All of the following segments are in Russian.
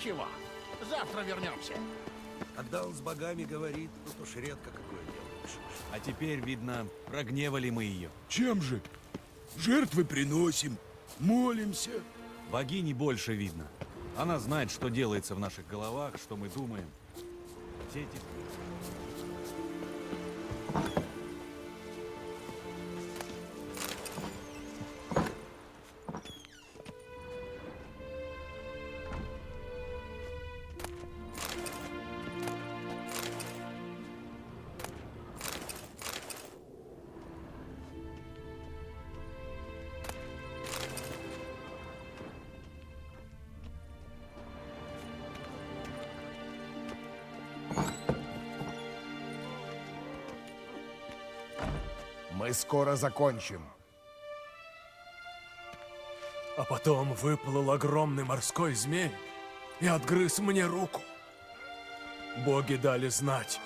Ничего, завтра вернемся. Когда он с богами говорит, тут уж редко какое дело решишь. А теперь, видно, прогневали мы ее. Чем же? Жертвы приносим, молимся. Богини больше видно. Она знает, что делается в наших головах, что мы думаем. Все эти... Мы скоро закончим. А потом выплыл огромный морской змей и отгрыз мне руку. Боги дали знать.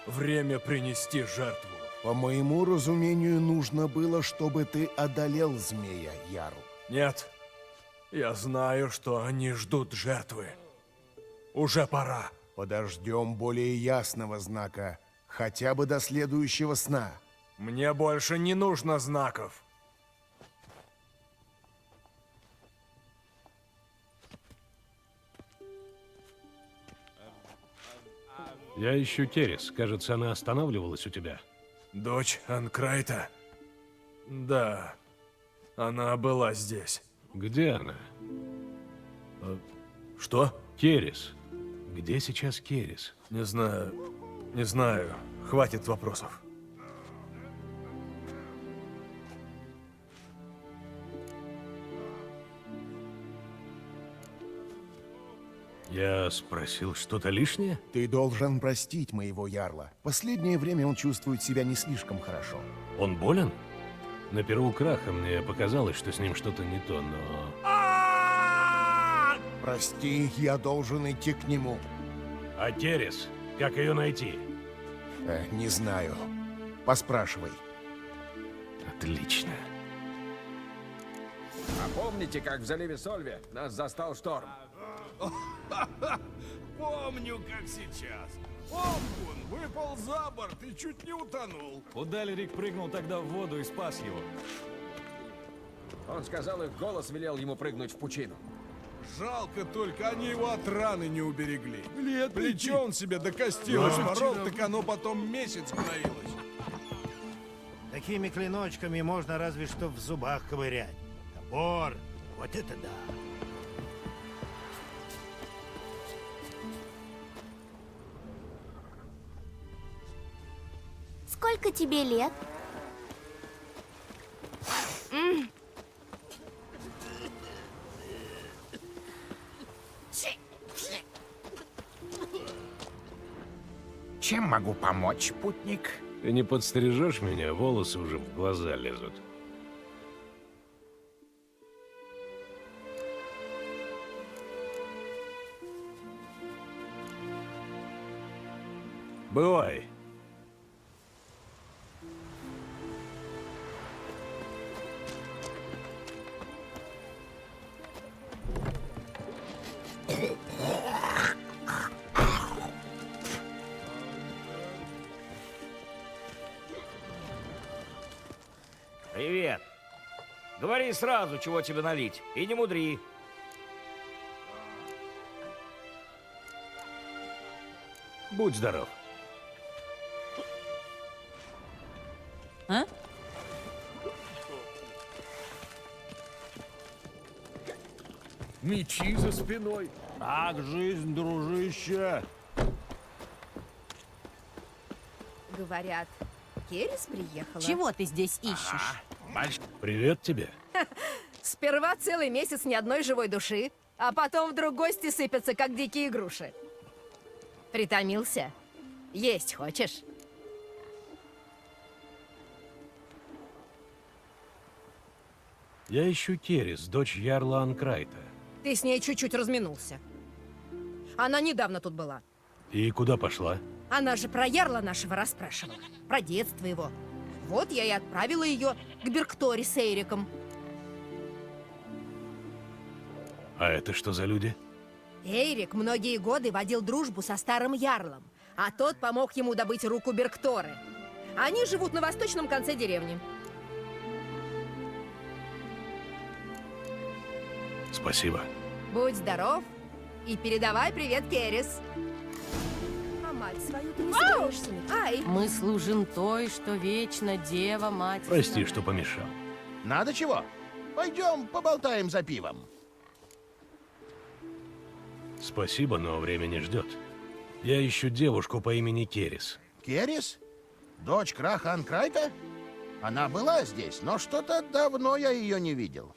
Время принести жертву. По моему разумению, нужно было, чтобы ты одолел змея, Ярл. Нет, я знаю, что они ждут жертвы. Уже пора. Подождем более ясного знака, хотя бы до следующего сна. Мне больше не нужно знаков. Я ищу Терес. Кажется, она останавливалась у тебя. Дочь Анкрайта? Да, она была здесь. Где она? Что? Керес. Где сейчас Керес? Не знаю. Не знаю. Хватит вопросов. Я спросил что-то лишнее? Ты должен простить моего Ярла. Последнее время он чувствует себя не слишком хорошо. Он болен? На Перу Краха мне показалось, что с ним что-то не то, но... Прости, я должен идти к нему. А Терес? Как ее найти? Не знаю. Поспрашивай. Отлично. А помните, как в заливе Сольве нас застал шторм? Помню, как сейчас. Омгун выпал за борт и чуть не утонул. Удалерик прыгнул тогда в воду и спас его. Он сказал, их голос велел ему прыгнуть в пучину. Жалко только, они его от раны не уберегли. Плечо он себе до кости распорол, так оно потом месяц гноилось. Такими клиночками можно разве что в зубах ковырять. Топор, вот это да. Сколько тебе лет? Чем могу помочь, путник? Ты не подстрижешь меня, волосы уже в глаза лезут. Бывай. Привет. Говори сразу, чего тебе налить, и не мудри. Будь здоров. А? Мечи за спиной. Так жизнь, дружище. Говорят, Керес приехала. Чего ты здесь ищешь? Привет тебе. Сперва целый месяц ни одной живой души, а потом вдруг гости сыпятся, как дикие груши. Притомился? Есть хочешь? Я ищу Терес, дочь Ярла Анкрайта. Ты с ней чуть-чуть разминулся. Она недавно тут была. И куда пошла? Она же про Ярла нашего расспрашивала. Про детство его. Вот я и отправила ее к Бергтори с Эйриком. А это что за люди? Эйрик многие годы водил дружбу со старым ярлом, а тот помог ему добыть руку Беркторы. Они живут на восточном конце деревни. Спасибо. Будь здоров и передавай привет Керрис. А мать свою ты не собираешься? Ай! Мы служим той, что вечно дева мать. Прости, что помешал. Надо чего? Пойдем поболтаем за пивом. Спасибо, но время не ждет. Я ищу девушку по имени Керрис. Керрис? Дочь Краха Анкрайта? Она была здесь, но что-то давно я ее не видел.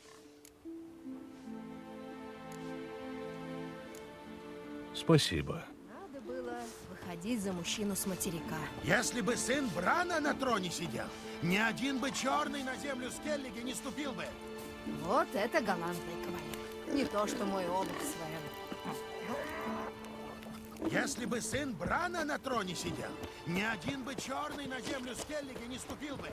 Спасибо. Надо было выходить за мужчину с материка. Если бы сын Брана на троне сидел, ни один бы черный на землю Скеллиги не ступил бы. Вот это галантный кавалер. Не то, что мой олух Свен. Если бы сын Брана на троне сидел, ни один бы черный на землю Скеллиги не ступил бы.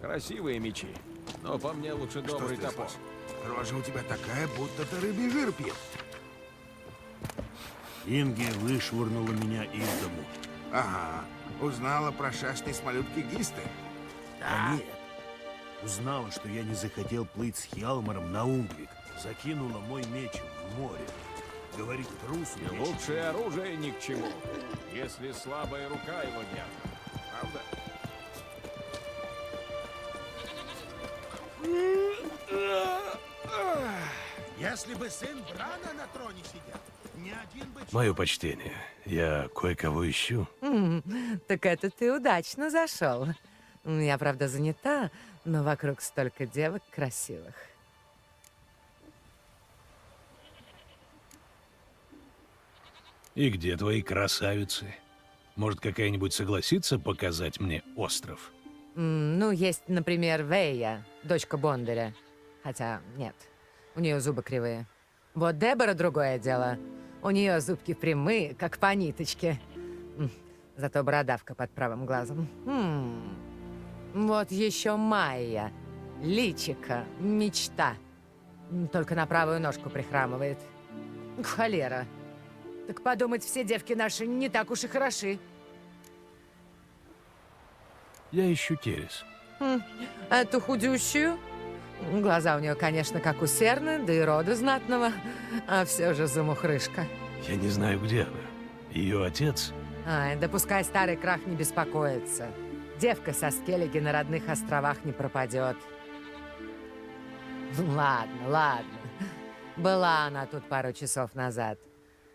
Красивые мечи. Но по мне лучше добрый топор. Рожа у тебя такая, будто ты рыбий жир пил. Инги вышвырнула меня из дому. Ага. Узнала про шашни с малютки Гисты? Да нет. Узнала, что я не захотел плыть с Хьялмаром на Унгвик. Закинула мой меч в море. Говорит, трусу И лучшее оружие ни к чему, если слабая рука его держит. Правда? Если бы сын Брана на троне сидел, ни один бы... Мое почтение. Я кое-кого ищу. Так это ты удачно зашел. Я, правда, занята, но вокруг столько девок красивых. И где твои красавицы? Может, какая-нибудь согласится показать мне остров? Ну, есть, например, Вейя, дочка Бондаря. Хотя нет, у нее зубы кривые. Вот Дебора другое дело. У нее зубки прямые, как по ниточке. Зато бородавка под правым глазом. Вот еще Майя. Личика, мечта. Только на правую ножку прихрамывает. Холера. Так подумать, все девки наши не так уж и хороши. Я ищу Керрис. Эту худющую? Глаза у нее, конечно, как у серны, да и рода знатного. А все же замухрышка. Я не знаю, где она. Ее отец... Ай, да пускай старый крах не беспокоится. Девка со Скеллиги на родных островах не пропадет. Ладно, ладно. Была она тут пару часов назад.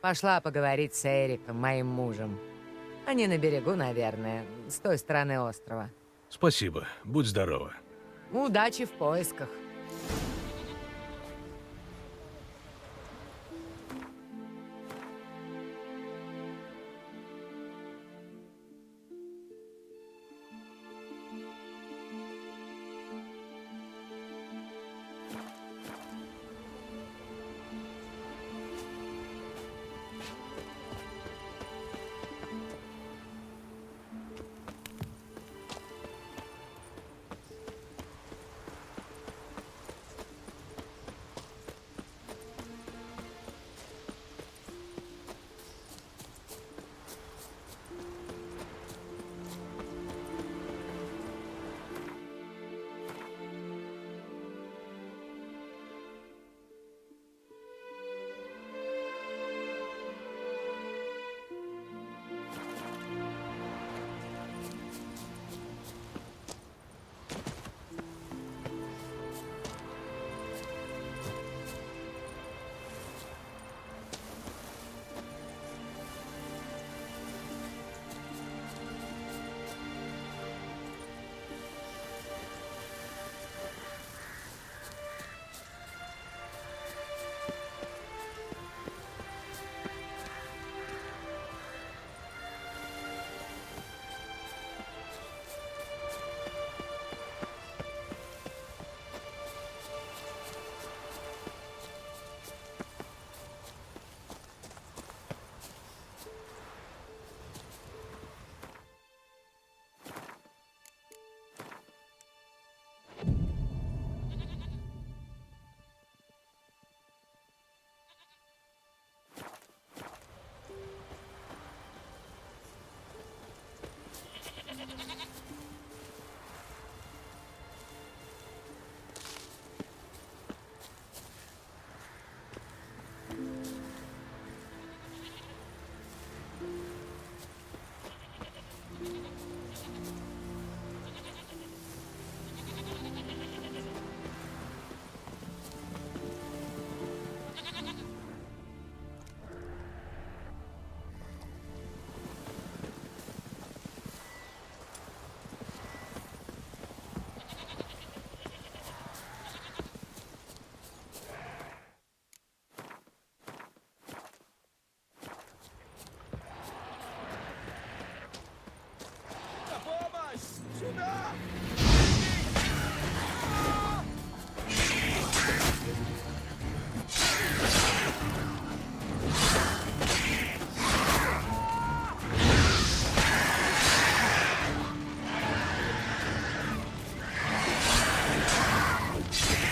Пошла поговорить с Эриком, моим мужем. Они на берегу, наверное, с той стороны острова. Спасибо. Будь здорова. Удачи в поисках.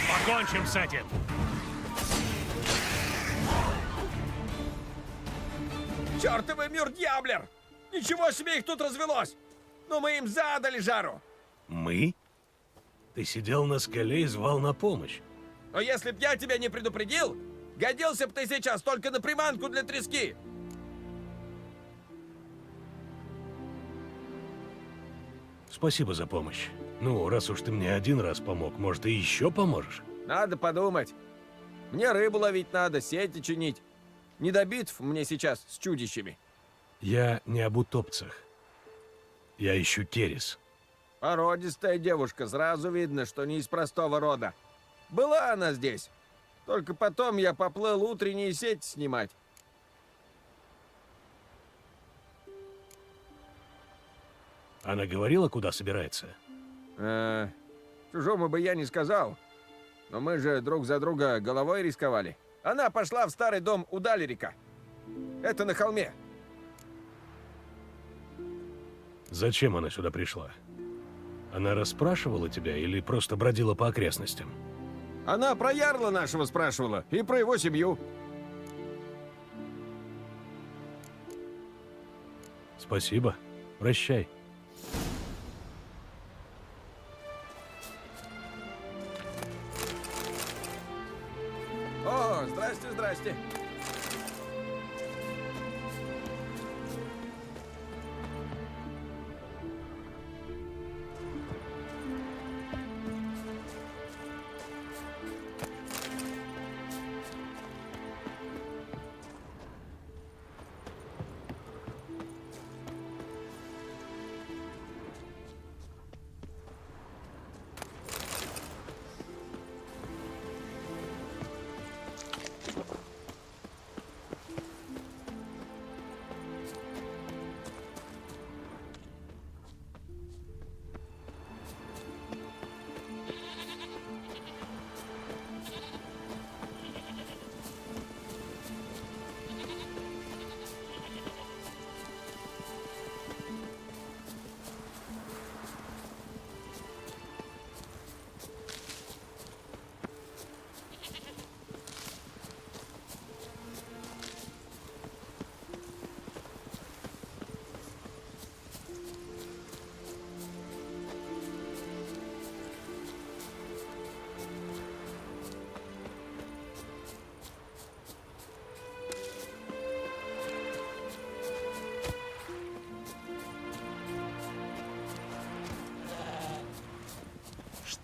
Покончим с этим. Чертовы мюр-дьяблер! Ничего себе их тут развелось! Но мы им задали жару! Мы? Ты сидел на скале и звал на помощь. Но если б я тебя не предупредил, годился б ты сейчас только на приманку для трески! Спасибо за помощь. Ну, раз уж ты мне один раз помог, может, и еще поможешь? Надо подумать. Мне рыбу ловить надо, сети чинить. Не до битв мне сейчас с чудищами. Я не об утопцах. Я ищу Керис. Породистая девушка, сразу видно, что не из простого рода. Была она здесь. Только потом я поплыл утренние сети снимать. Она говорила, куда собирается? Чужому бы я не сказал. Но мы же друг за друга головой рисковали. Она пошла в старый дом у Далерика. Это на холме. Зачем она сюда пришла? Она расспрашивала тебя или просто бродила по окрестностям? Она про ярла нашего спрашивала и про его семью. Спасибо. Прощай. О, здрасте, здрасте.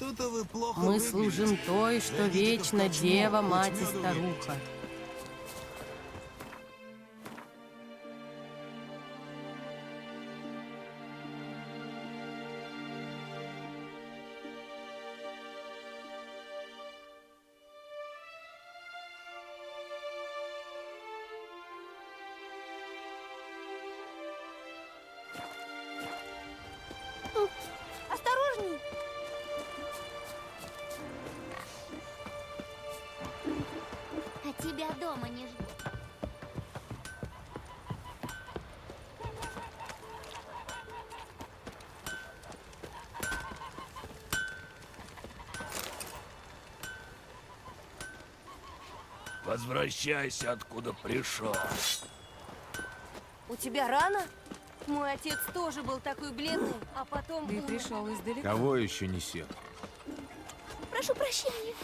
Что-то вы плохо Мы выглядите. служим той, что Глядите-ка вечно в кочмо, дева, хоть мать и меду старуха. Осторожней! А тебя дома не ждут. Возвращайся, откуда пришел. У тебя рана? Мой отец тоже был такой бледный, а потом... Ты пришел издалека. Кого еще несет? Прошу прощения.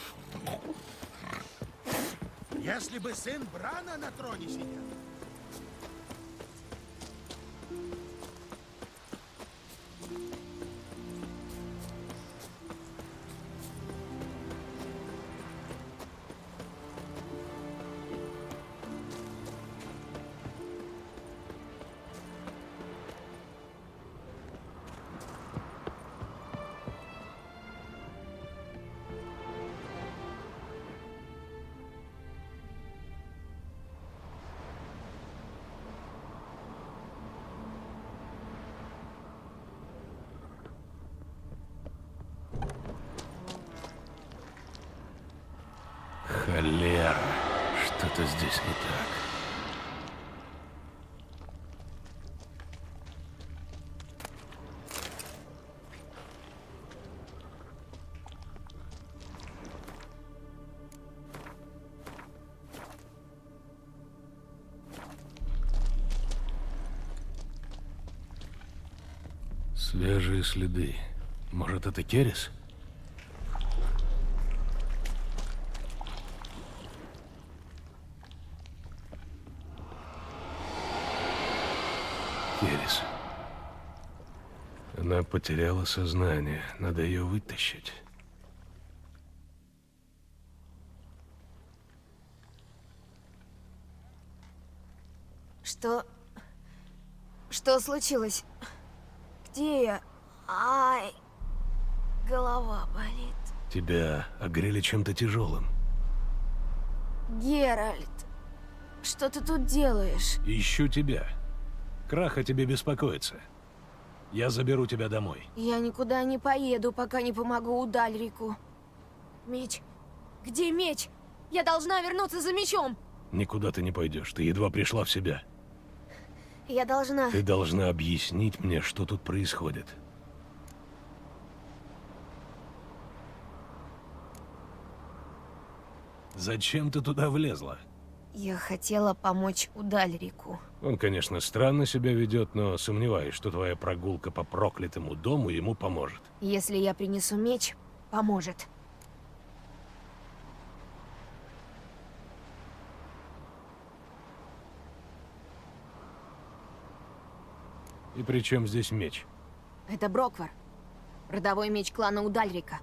Если бы сын Брана на троне сидел. Что-то здесь не так. Свежие следы. Может, это Керрис? Керрис. Она потеряла сознание. Надо ее вытащить. Что случилось? Где я? Ай, голова болит. Тебя огрели чем-то тяжелым. Геральт, что ты тут делаешь? Ищу тебя. Крах о тебе беспокоится. Я заберу тебя домой. Я никуда не поеду, пока не помогу Удальрику. Меч? Где меч? Я должна вернуться за мечом. Никуда ты не пойдешь. Ты едва пришла в себя. Я должна... Ты должна объяснить мне, что тут происходит. Зачем ты туда влезла? Я хотела помочь Удальрику. Он, конечно, странно себя ведет, но сомневаюсь, что твоя прогулка по проклятому дому ему поможет. Если я принесу меч, поможет. И при чем здесь меч? Это Броквар. Родовой меч клана Удальрика.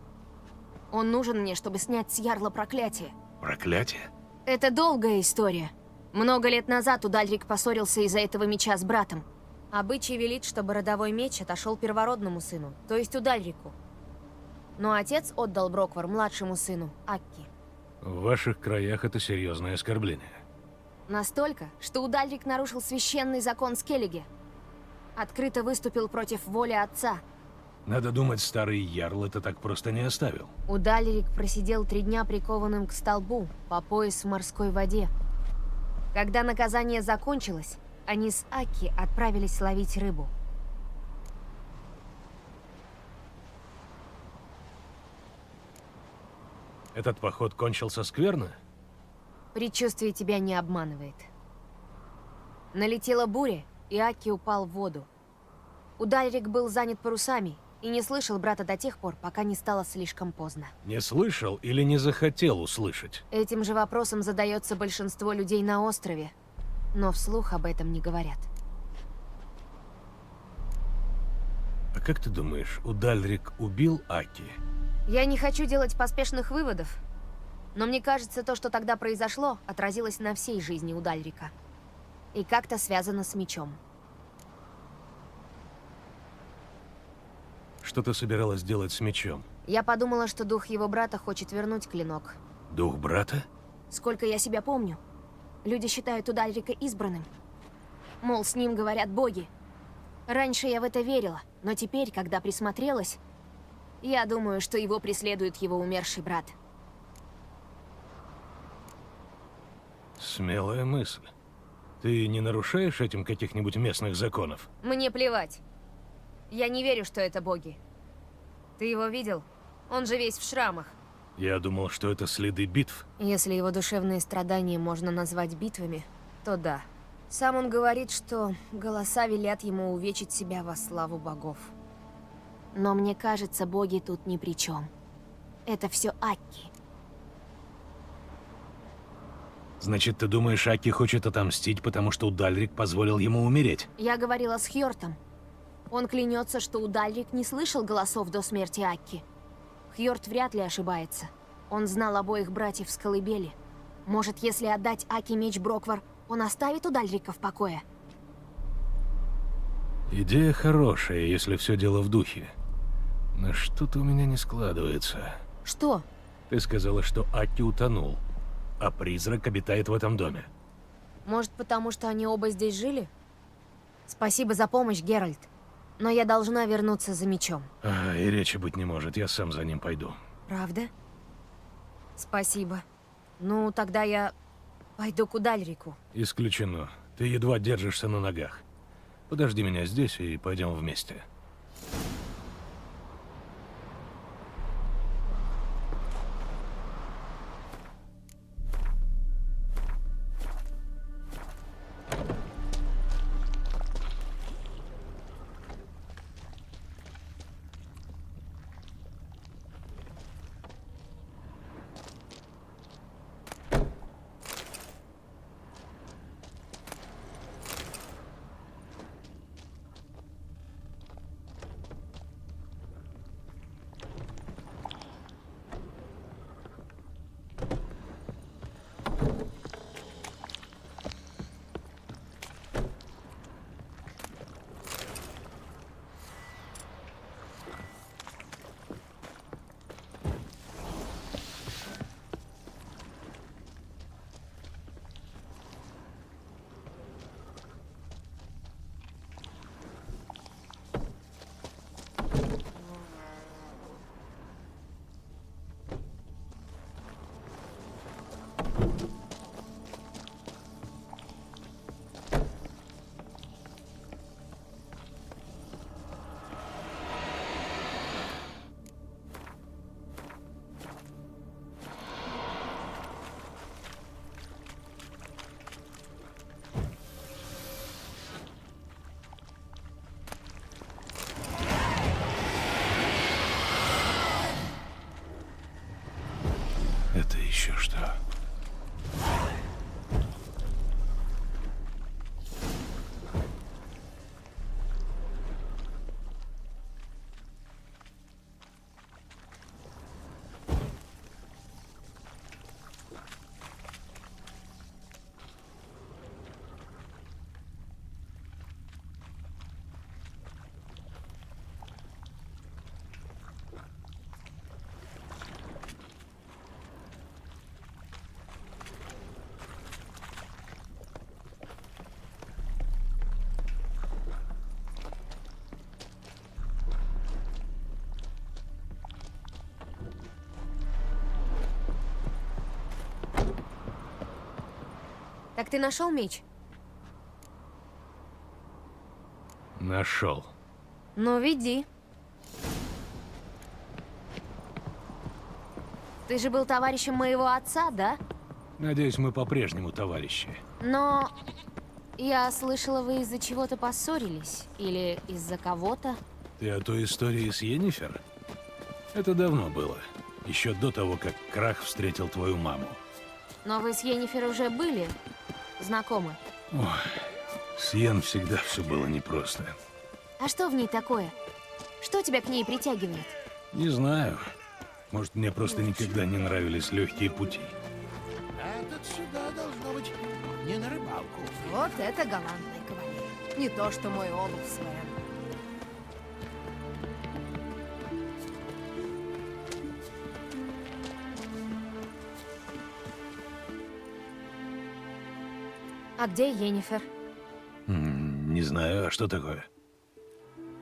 Он нужен мне, чтобы снять с ярла проклятие. Проклятие? Это долгая история. Много лет назад Удальрик поссорился из-за этого меча с братом. Обычай велит, чтобы родовой меч отошел первородному сыну, то есть Удальрику. Но отец отдал Броквар младшему сыну, Акки. В ваших краях это серьезное оскорбление. Настолько, что Удальрик нарушил священный закон Скеллиге. Открыто выступил против воли отца. Надо думать, старый ярл это так просто не оставил. Удальрик просидел 3 дня прикованным к столбу, по пояс в морской воде. Когда наказание закончилось, они с Акки отправились ловить рыбу. Этот поход кончился скверно? Предчувствие тебя не обманывает. Налетела буря, и Акки упал в воду. Удальрик был занят парусами и не слышал брата до тех пор, пока не стало слишком поздно. Не слышал или не захотел услышать? Этим же вопросом задается большинство людей на острове, но вслух об этом не говорят. А как ты думаешь, Удальрик убил Акки? Я не хочу делать поспешных выводов, но мне кажется, то, что тогда произошло, отразилось на всей жизни Удальрика. И как-то связано с мечом. Что ты собиралась делать с мечом? Я подумала, что дух его брата хочет вернуть клинок. Дух брата? Сколько я себя помню, люди считают Удальрика избранным. Мол, с ним говорят боги. Раньше я в это верила, но теперь, когда присмотрелась, я думаю, что его преследует его умерший брат. Смелая мысль. Ты не нарушаешь этим каких-нибудь местных законов? Мне плевать. Я не верю, что это боги. Ты его видел? Он же весь в шрамах. Я думал, что это следы битв. Если его душевные страдания можно назвать битвами, то да. Сам он говорит, что голоса велят ему увечить себя во славу богов. Но мне кажется, боги тут ни при чем. Это все Акки. Значит, ты думаешь, Акки хочет отомстить, потому что Удальрик позволил ему умереть? Я говорила с Хьортом. Он клянется, что Удальрик не слышал голосов до смерти Акки. Хьорт вряд ли ошибается. Он знал обоих братьев с колыбели. Может, если отдать Акки меч Броквар, он оставит Удальрика в покое? Идея хорошая, если все дело в духе. Но что-то у меня не складывается. Что? Ты сказала, что Акки утонул, а призрак обитает в этом доме. Может, потому что они оба здесь жили? Спасибо за помощь, Геральт. Но я должна вернуться за мечом. И речи быть не может, я сам за ним пойду. Правда? Спасибо. Ну, тогда я Пойду к Удальрику. Исключено. Ты едва держишься на ногах. Подожди меня здесь и пойдем вместе. Это еще что? Так ты нашел меч? Нашел. Ну, веди. Ты же был товарищем моего отца, да? Надеюсь, мы по-прежнему товарищи. Но я слышала, вы из-за чего-то поссорились. Или из-за кого-то. Ты о той истории с Йеннифер? Это давно было. Еще до того, как Крах встретил твою маму. Но вы с Йеннифер уже были знакомы. Ой, с Йен всегда все было непросто. А что в ней такое? Что тебя к ней притягивает? Не знаю. Может, мне просто никогда не нравились легкие пути. Этот сюда, должно быть, не на рыбалку. Вот это галантный кавалер. Не то, что мой олух Свен. А где Йеннифер? Не знаю, а что такое?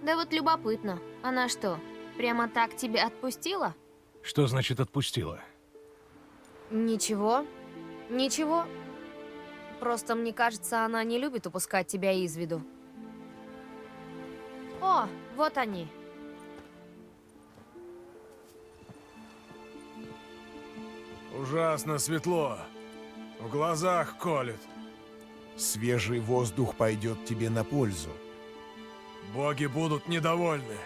Да вот любопытно. Она что, прямо так тебя отпустила? Что значит отпустила? Ничего. Ничего. Просто мне кажется, она не любит упускать тебя из виду. О, вот они. Ужасно светло. В глазах колет. Свежий воздух пойдет тебе на пользу. Боги будут недовольны.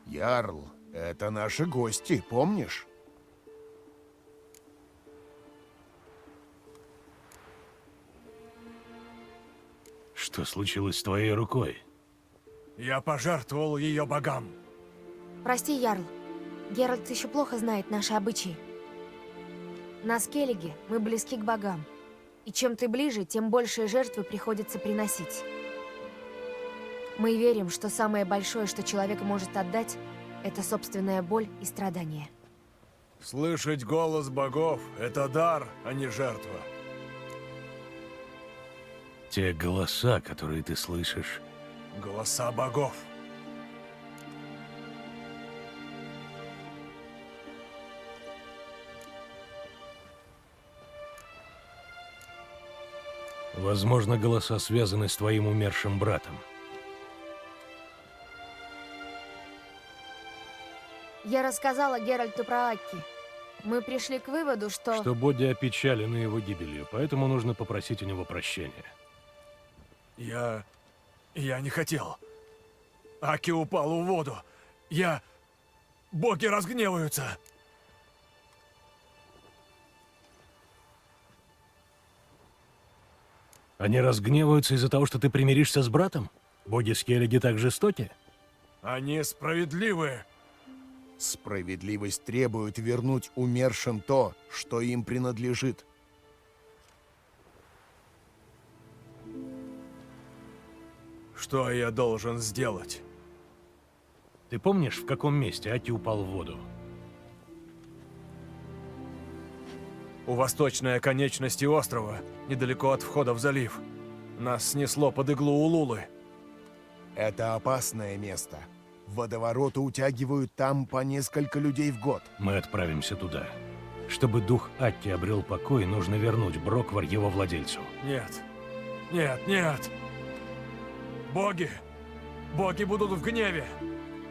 Ярл, это наши гости, помнишь? Что случилось с твоей рукой? Я пожертвовал ее богам. Прости, Ярл. Геральт еще плохо знает наши обычаи. На Скеллиге мы близки к богам. И чем ты ближе, тем большие жертвы приходится приносить. Мы верим, что самое большое, что человек может отдать, это собственная боль и страдания. Слышать голос богов — это дар, а не жертва. Те голоса, которые ты слышишь. Голоса богов. Возможно, голоса связаны с твоим умершим братом. Я рассказала Геральту про Акки. Мы пришли к выводу, Что Бодди опечален его гибелью, поэтому нужно попросить у него прощения. Я не хотел. Аки упал в воду. Боги разгневаются. Они разгневаются из-за того, что ты примиришься с братом? Боги Скеллиги так жестоки? Они справедливы. Справедливость требует вернуть умершим то, что им принадлежит. Что я должен сделать? Ты помнишь, в каком месте Аки упал в воду? У восточной оконечности острова, недалеко от входа в залив. Нас снесло под иглу Улулы. Это опасное место. Водовороты утягивают там по несколько людей в год. Мы отправимся туда. Чтобы дух Атти обрел покой, нужно вернуть Броквар его владельцу. Нет. Нет, нет. Боги! Боги будут в гневе!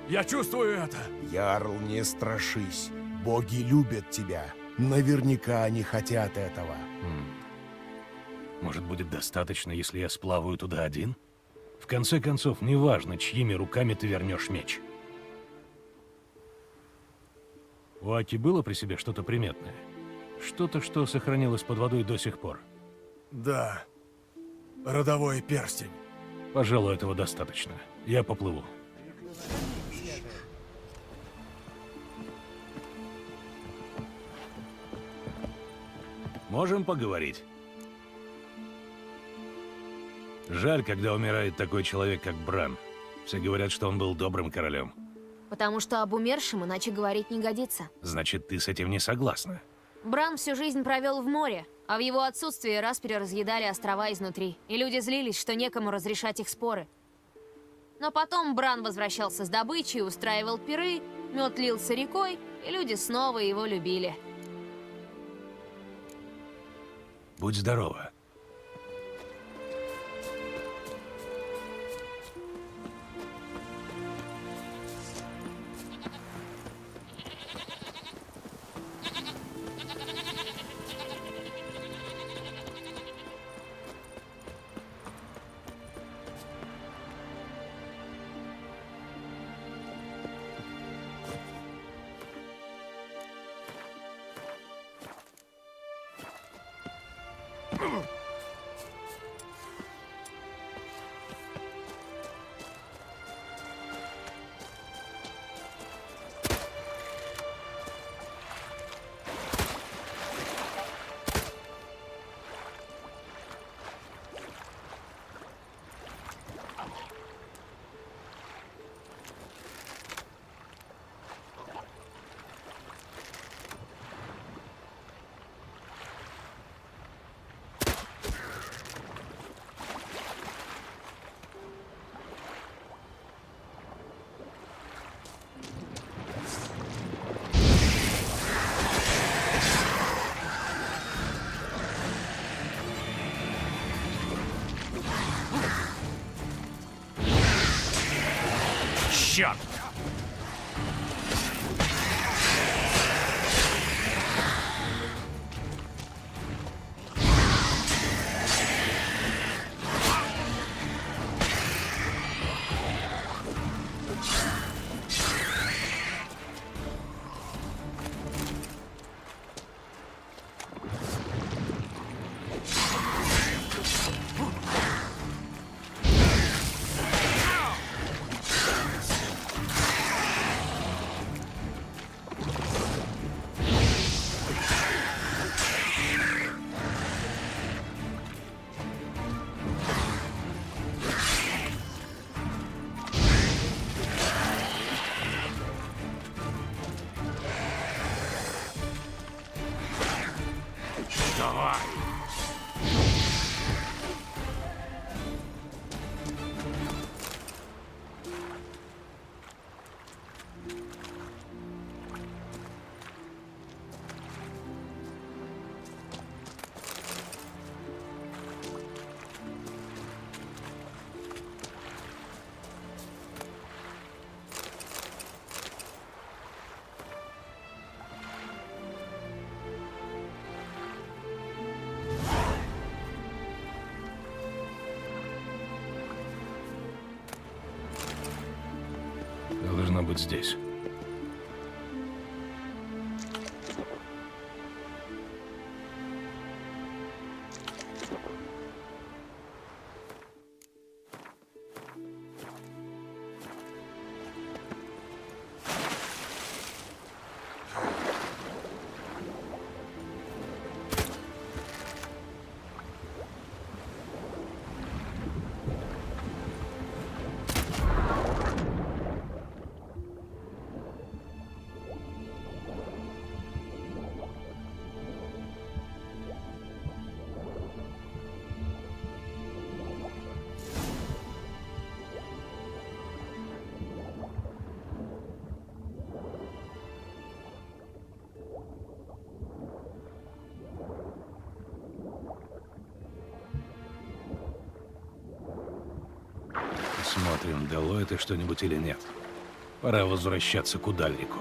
Я чувствую это! Ярл, не страшись. Боги любят тебя. Наверняка они хотят этого. Может, будет достаточно, если я сплаваю туда один? В конце концов, неважно, чьими руками ты вернешь меч. У Аки было при себе что-то приметное? Что-то, что сохранилось под водой до сих пор? Да. Родовой перстень. Пожалуй, этого достаточно. Я поплыву. Можем поговорить? Жаль, когда умирает такой человек, как Бран. Все говорят, что он был добрым королем. Потому что об умершем иначе говорить не годится. Значит, ты с этим не согласна? Бран всю жизнь провел в море, а в его отсутствие Распери разъедали острова изнутри, и люди злились, что некому разрешать их споры. Но потом Бран возвращался с добычей, устраивал пиры, мед лился рекой, и люди снова его любили. Будь здорова. Черт! Должна быть здесь. Смотрим, дало это что-нибудь или нет. Пора возвращаться к удальнику.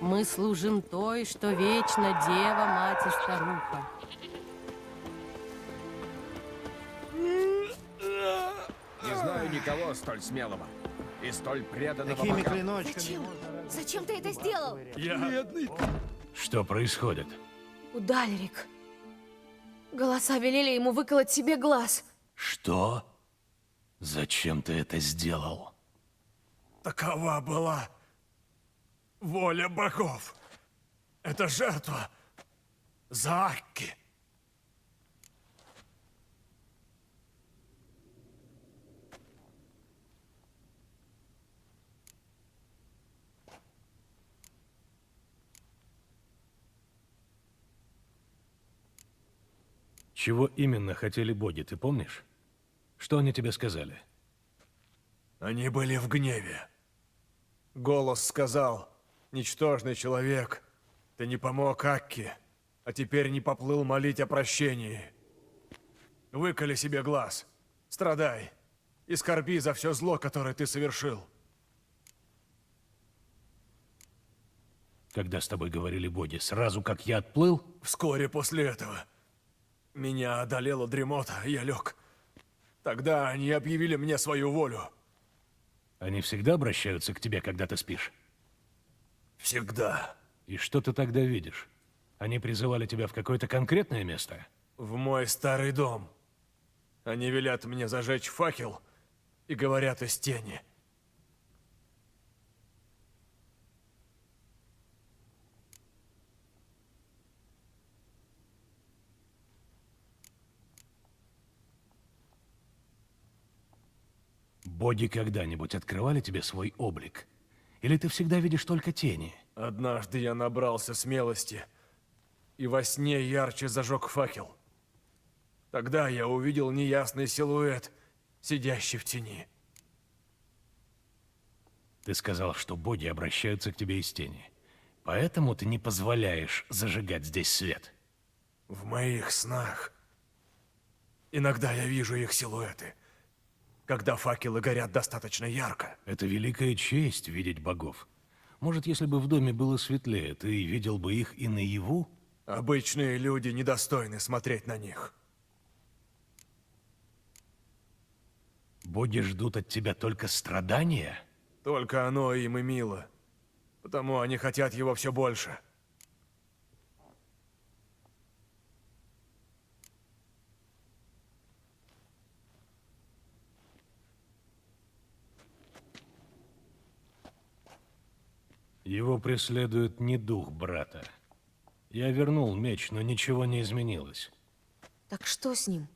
Мы служим той, что вечно дева, мать и старуха. Не знаю никого столь смелого и столь преданного Такими богам. клиночками. Зачем ты это сделал? Что происходит? Удальрик. Голоса велели ему выколоть себе глаз. Что? Зачем ты это сделал? Такова была воля богов. Это жертва за Акки. Чего именно хотели боги, ты помнишь? Что они тебе сказали? Они были в гневе. Голос сказал: «Ничтожный человек, ты не помог Акки, а теперь не поплыл молить о прощении. Выколи себе глаз, Страдай и скорби за все зло, которое ты совершил. Когда с тобой говорили боги, сразу как я отплыл? Вскоре после этого меня одолела дремота, и я лег. Тогда они объявили мне свою волю. Они всегда обращаются к тебе, когда ты спишь? Всегда. И что ты тогда видишь? Они призывали тебя в какое-то конкретное место? В мой старый дом. Они велят мне зажечь факел и говорят из тени. Боги когда-нибудь открывали тебе свой облик? Или ты всегда видишь только тени? Однажды я набрался смелости и во сне ярче зажег факел. Тогда я увидел неясный силуэт, сидящий в тени. Ты сказал, что боги обращаются к тебе из тени. Поэтому ты не позволяешь зажигать здесь свет. В моих снах иногда я вижу их силуэты, когда факелы горят достаточно ярко. Это великая честь видеть богов. Может, если бы в доме было светлее, ты видел бы их и наяву? Обычные люди недостойны смотреть на них. Боги ждут от тебя только страдания? Только оно им и мило. Потому они хотят его все больше. Его преследует не дух брата. Я вернул меч, но ничего не изменилось. Так что с ним?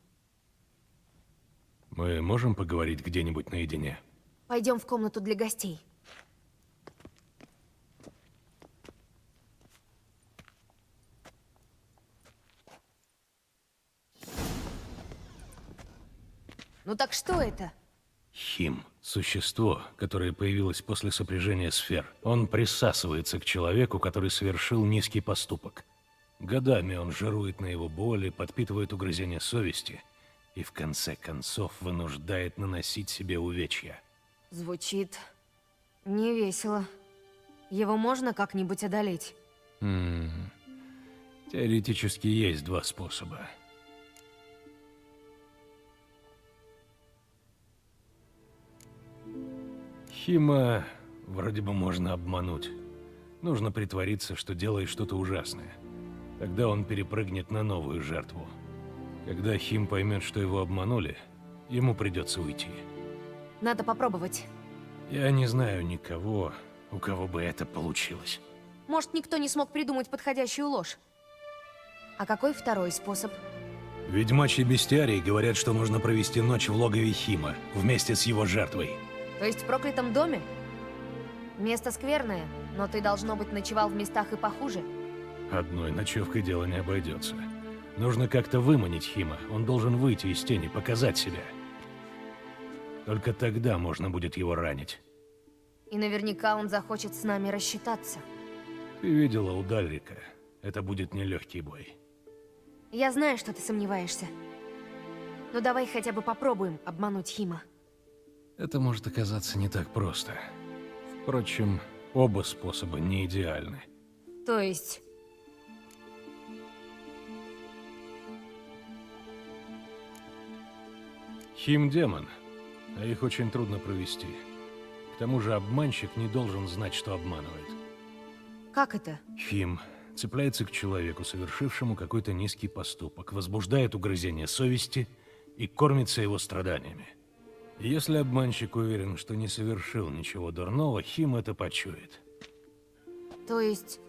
Мы можем поговорить где-нибудь наедине? Пойдем в комнату для гостей. Ну так что это? Хим. Существо, которое появилось после сопряжения сфер. Он присасывается к человеку, который совершил низкий поступок. Годами он жирует на его боли, подпитывает угрызения совести и в конце концов вынуждает наносить себе увечья. Звучит невесело. Его можно как-нибудь одолеть? Теоретически есть два способа. Хима вроде бы можно обмануть. Нужно притвориться, что делаешь что-то ужасное. Тогда он перепрыгнет на новую жертву. Когда Хим поймет, что его обманули, ему придется уйти. Надо попробовать. Я не знаю никого, у кого бы это получилось. Может, никто не смог придумать подходящую ложь? А какой второй способ? Ведьмачьи бестиарии говорят, что нужно провести ночь в логове Хима, вместе с его жертвой. То есть в проклятом доме? Место скверное, но ты, должно быть, ночевал в местах и похуже. Одной ночевкой дело не обойдется. Нужно как-то выманить Хима. Он должен выйти из тени, показать себя. Только тогда можно будет его ранить. И наверняка он захочет с нами рассчитаться. Ты видела у Дальрика. Это будет нелегкий бой. Я знаю, что ты сомневаешься. Но давай хотя бы попробуем обмануть Хима. Это может оказаться не так просто. Впрочем, оба способа не идеальны. То есть... Хим — демон, а их очень трудно провести. К тому же обманщик не должен знать, что обманывает. Как это? Хим цепляется к человеку, совершившему какой-то низкий поступок, возбуждает угрызение совести и кормится его страданиями. Если обманщик уверен, что не совершил ничего дурного, Хим это почует. То есть,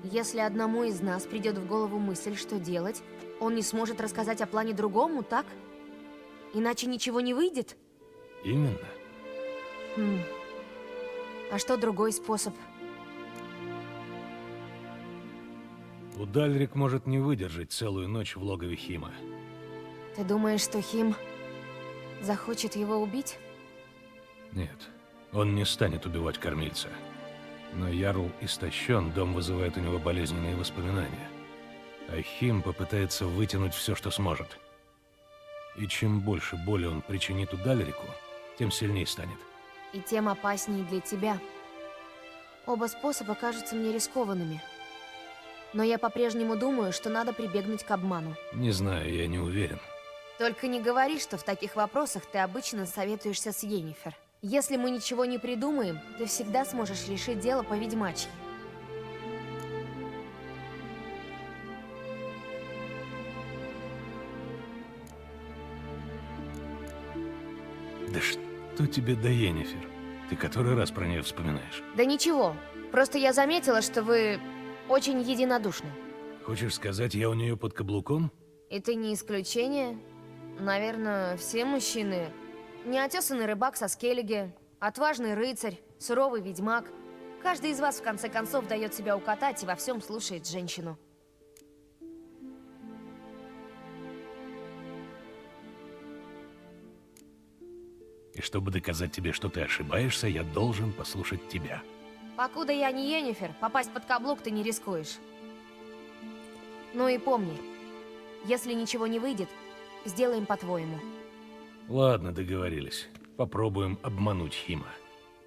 если одному из нас придет в голову мысль, что делать, он не сможет рассказать о плане другому, так? Иначе ничего не выйдет? Именно. А что другой способ? Удальрик может не выдержать целую ночь в логове Хима. Ты думаешь, что Хим захочет его убить? Нет, он не станет убивать кормильца. Но Ярл истощен, дом вызывает у него болезненные воспоминания. А Хим попытается вытянуть все, что сможет. И чем больше боли он причинит Удальрику, тем сильнее станет. И тем опаснее для тебя. Оба способа кажутся мне рискованными. Но я по-прежнему думаю, что надо прибегнуть к обману. Не знаю, я не уверен. Только не говори, что в таких вопросах ты обычно советуешься с Йеннифер. Если мы ничего не придумаем, ты всегда сможешь решить дело по-ведьмачьи. Да что тебе до Йеннифер? Ты который раз про нее вспоминаешь? Да ничего, просто я заметила, что вы очень единодушны. Хочешь сказать, я у нее под каблуком? И ты не исключение. Наверное, все мужчины. Неотесанный рыбак со Скеллиги, отважный рыцарь, суровый ведьмак. Каждый из вас, в конце концов, дает себя укатать и во всем слушает женщину. И чтобы доказать тебе, что ты ошибаешься, я должен послушать тебя. Покуда я не Йеннифер, попасть под каблук ты не рискуешь. Ну и помни, если ничего не выйдет, сделаем по-твоему. Ладно, договорились. Попробуем обмануть Хима.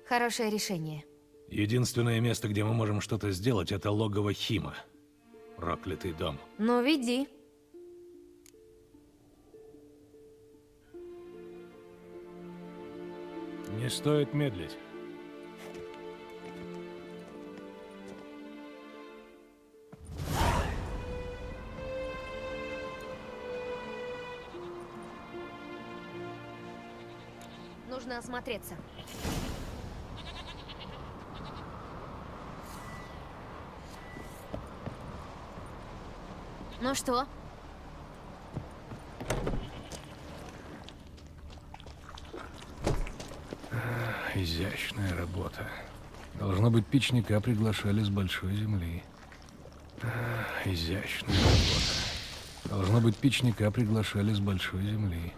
Хорошее решение. Единственное место, где мы можем что-то сделать, это логово Хима. Проклятый дом. Ну, веди. Не стоит медлить. Нужно осмотреться. Ну что? Изящная работа. Должно быть, печника приглашали с большой земли. Изящная работа. Должно быть, печника приглашали с большой земли.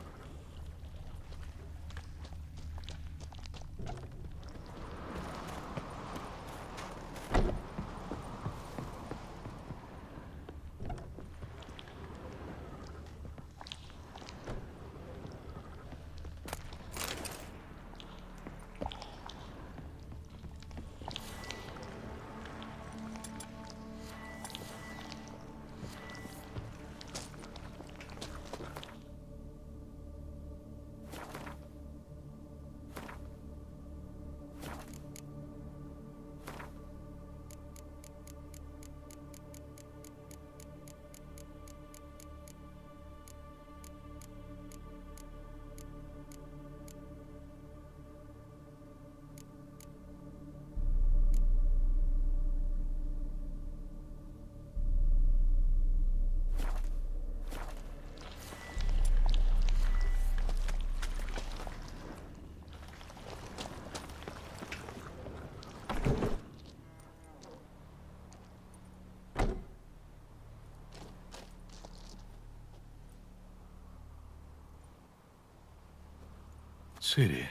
Цири.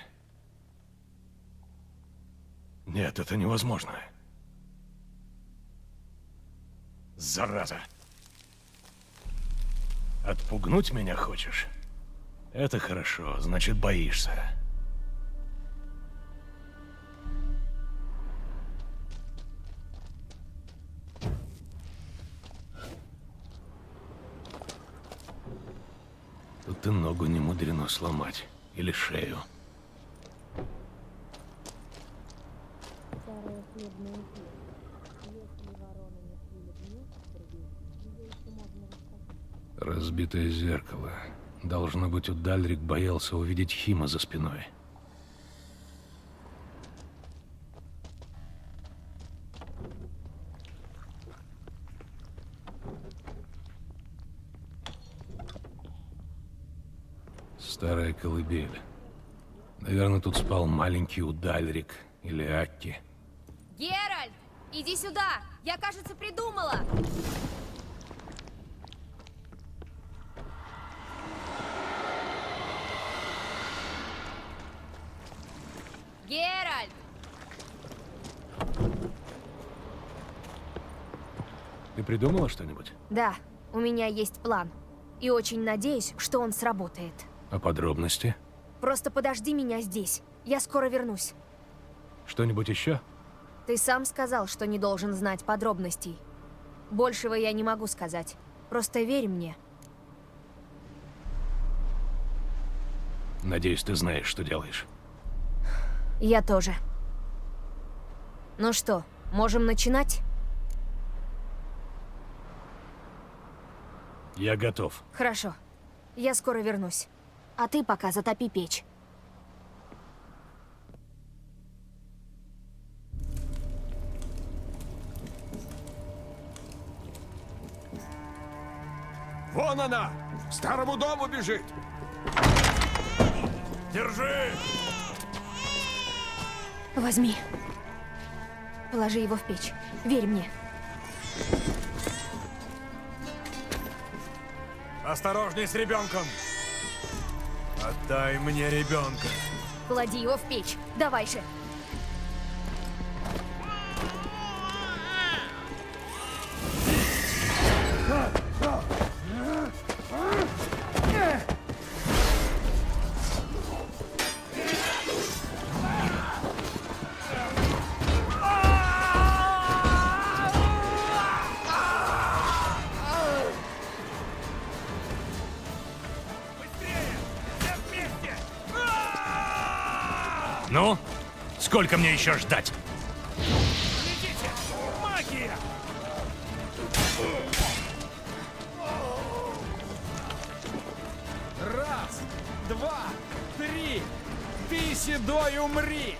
Нет, это невозможно. Зараза. Отпугнуть меня хочешь? Это хорошо, значит, боишься. Тут и ногу не мудрено сломать. Или шею. Разбитое зеркало. Должно быть, Удальрик боялся увидеть Хима за спиной. Старая колыбель. Наверное, тут спал маленький Удальрик или Акки. Геральт, иди сюда! Я, кажется, придумала! Геральт! Ты придумала что-нибудь? Да, у меня есть план. И очень надеюсь, что он сработает. А подробности? Просто подожди меня здесь. Я скоро вернусь. Что-нибудь еще? Ты сам сказал, что не должен знать подробностей. Большего я не могу сказать. Просто верь мне. Надеюсь, ты знаешь, что делаешь. Я тоже. Ну что, можем начинать? Я готов. Хорошо. Я скоро вернусь. А ты пока затопи печь. Вон она! К старому дому бежит! Держи! Возьми. Положи его в печь. Верь мне. Осторожней с ребенком! Отдай мне ребенка. Клади его в печь. Давай же. Ну, сколько мне еще ждать? Магия! Раз, два, три! Ты, седой, умри!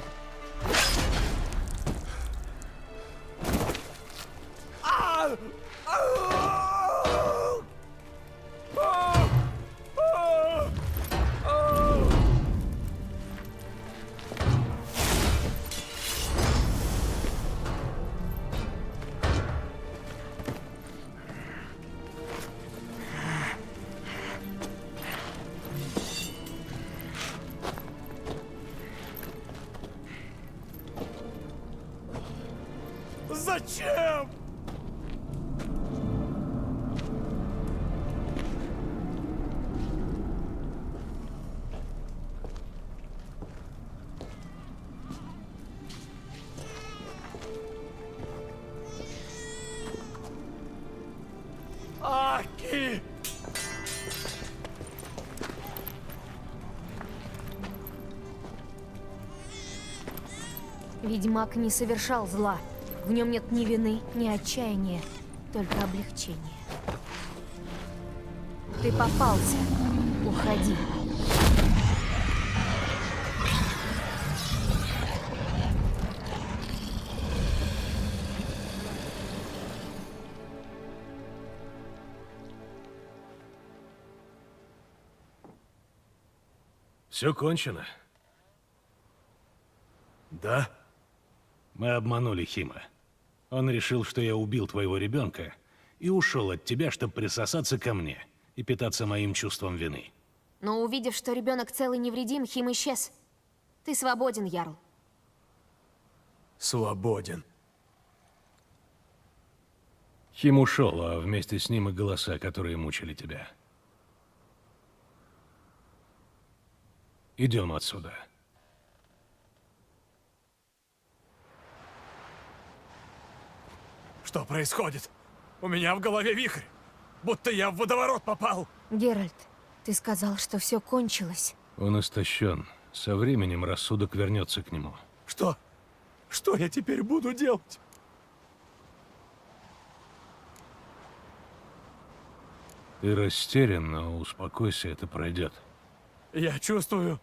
Зачем? Аки! Ведьмак не совершал зла. В нем нет ни вины, ни отчаяния, только облегчение. Ты попался. Уходи. Все кончено. Да? Мы обманули Хима. Он решил, что я убил твоего ребенка и ушел от тебя, чтобы присосаться ко мне и питаться моим чувством вины. Но увидев, что ребенок цел и невредим, Хим исчез. Ты свободен, Ярл. Свободен. Хим ушел, а вместе с ним и голоса, которые мучили тебя. Идем отсюда. Что происходит? У меня в голове вихрь. Будто я в водоворот попал. Геральт, ты сказал, что все кончилось. Он истощен. Со временем рассудок вернется к нему. Что? Что я теперь буду делать? Ты растерян, но успокойся, это пройдет. Я чувствую,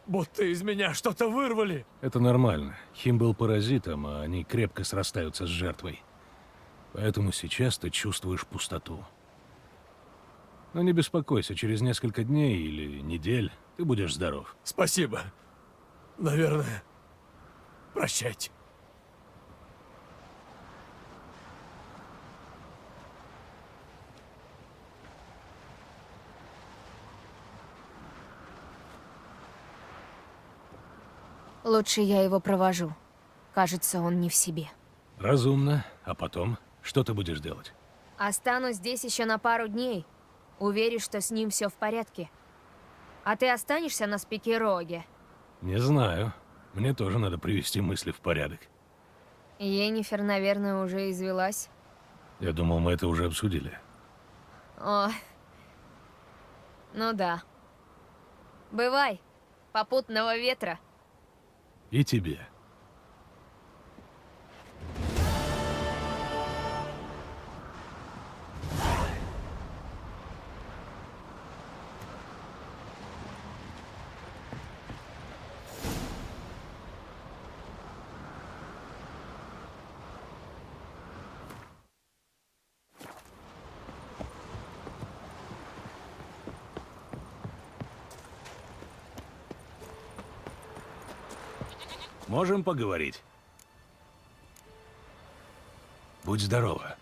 будто из меня что-то вырвали. Это нормально. Хим был паразитом, а они крепко срастаются с жертвой. Поэтому сейчас ты чувствуешь пустоту. Но не беспокойся, через несколько дней или недель ты будешь здоров. Спасибо. Наверное. Прощайте. Лучше я его провожу. Кажется, он не в себе. Разумно. А потом? Что ты будешь делать? Останусь здесь еще на пару дней. Уверен, что с ним все в порядке. А ты останешься на Спикероге? Не знаю. Мне тоже надо привести мысли в порядок. Йеннифер, наверное, уже извелась. Я думал, мы это уже обсудили. О, ну да. Бывай, попутного ветра. И тебе. Можем поговорить? Будь здорова.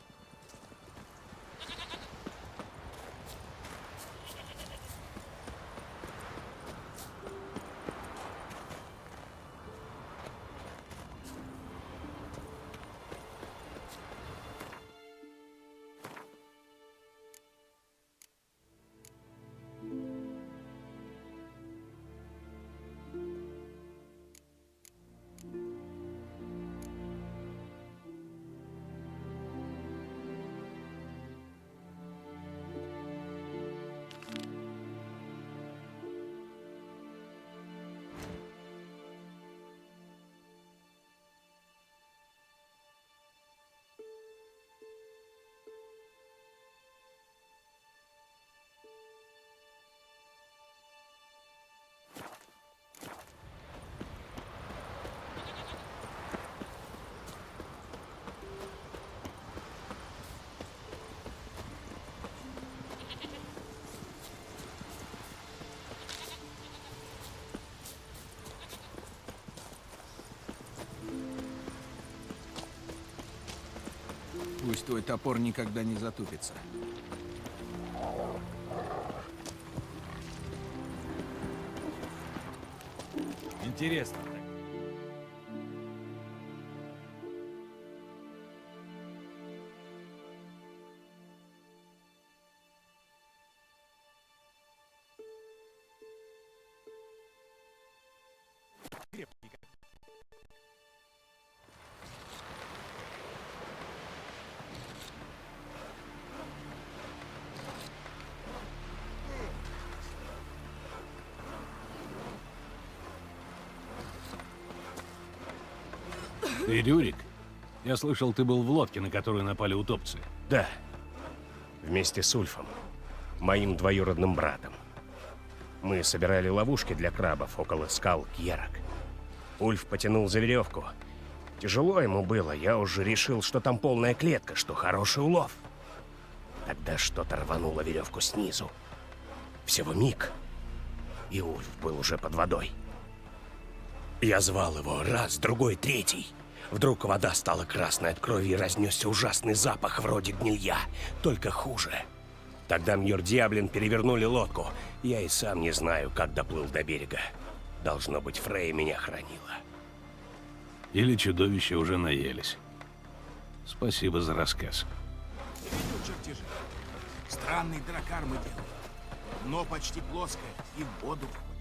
Пусть твой топор никогда не затупится. Интересно. Ты Рюрик? Я слышал, ты был в лодке, на которую напали утопцы. Да. Вместе с Ульфом, моим двоюродным братом. Мы собирали ловушки для крабов около скал Кьерак. Ульф потянул за веревку. Тяжело ему было, я уже решил, что там полная клетка, что хороший улов. Тогда что-то рвануло веревку снизу. Всего миг, и Ульф был уже под водой. Я звал его раз, другой, третий. Вдруг вода стала красной от крови и разнесся ужасный запах вроде гнилья, только хуже. Тогда Мьёльдьяблен перевернули лодку. Я и сам не знаю, как доплыл до берега. Должно быть, Фрей меня хранила. Или чудовища уже наелись. Спасибо за рассказ. Видел чертежи? Странный дракар мы делали. Дно почти плоское и в воду входит.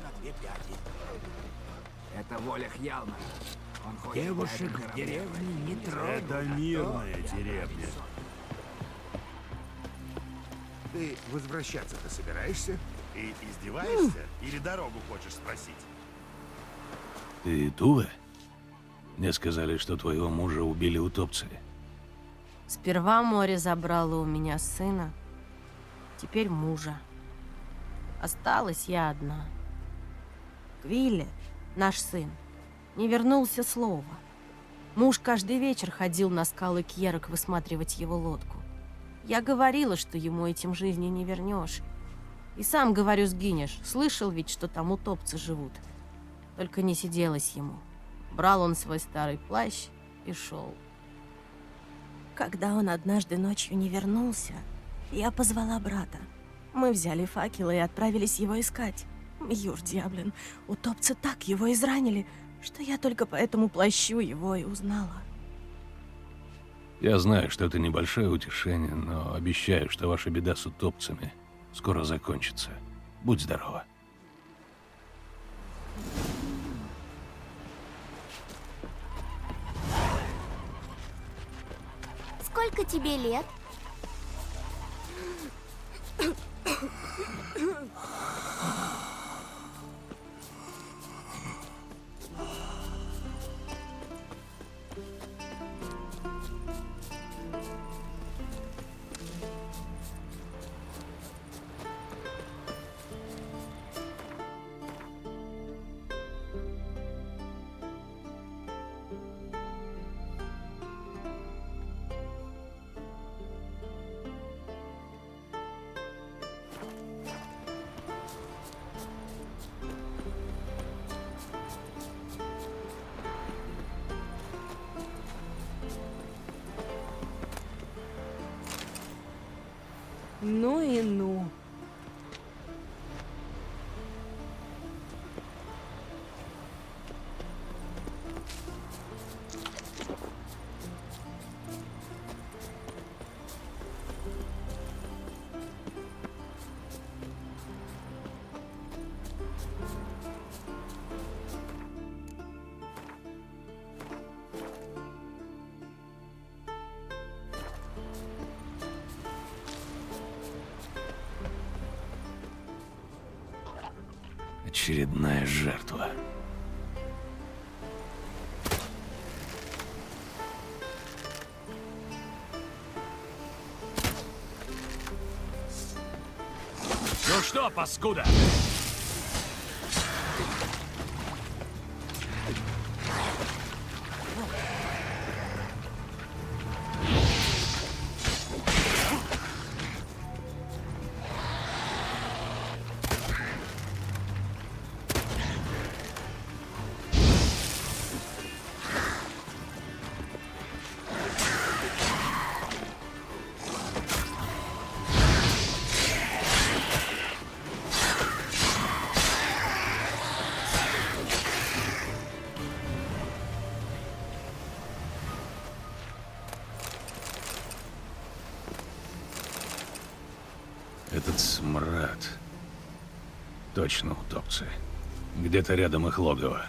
На 2 пяти. Это воля Хьялмара. Он хочет девушек в деревне не трогать. Это мирная деревня. Ты возвращаться-то собираешься? Ты издеваешься или дорогу хочешь спросить? Ты Туве? Мне сказали, что твоего мужа убили утопцы. Сперва море забрало у меня сына, теперь мужа. Осталась я одна. Квилле, наш сын, не вернулся слова. Муж каждый вечер ходил на скалы Кьерак высматривать его лодку. Я говорила, что ему этим жизни не вернешь. И сам, говорю, сгинешь. Слышал ведь, что там утопцы живут. Только не сиделось ему. Брал он свой старый плащ и шел. Когда он однажды ночью не вернулся, я позвала брата. Мы взяли факелы и отправились его искать. Мьёльдьяблен, утопцы так его изранили, что я только по этому плащу его и узнала. Я знаю, что это небольшое утешение, но обещаю, что ваша беда с утопцами скоро закончится. Будь здорова. Сколько тебе лет? Ну и ну. Очередная жертва. Ну что, паскуда? Этот смрад. Точно утопцы. Где-то рядом их логово.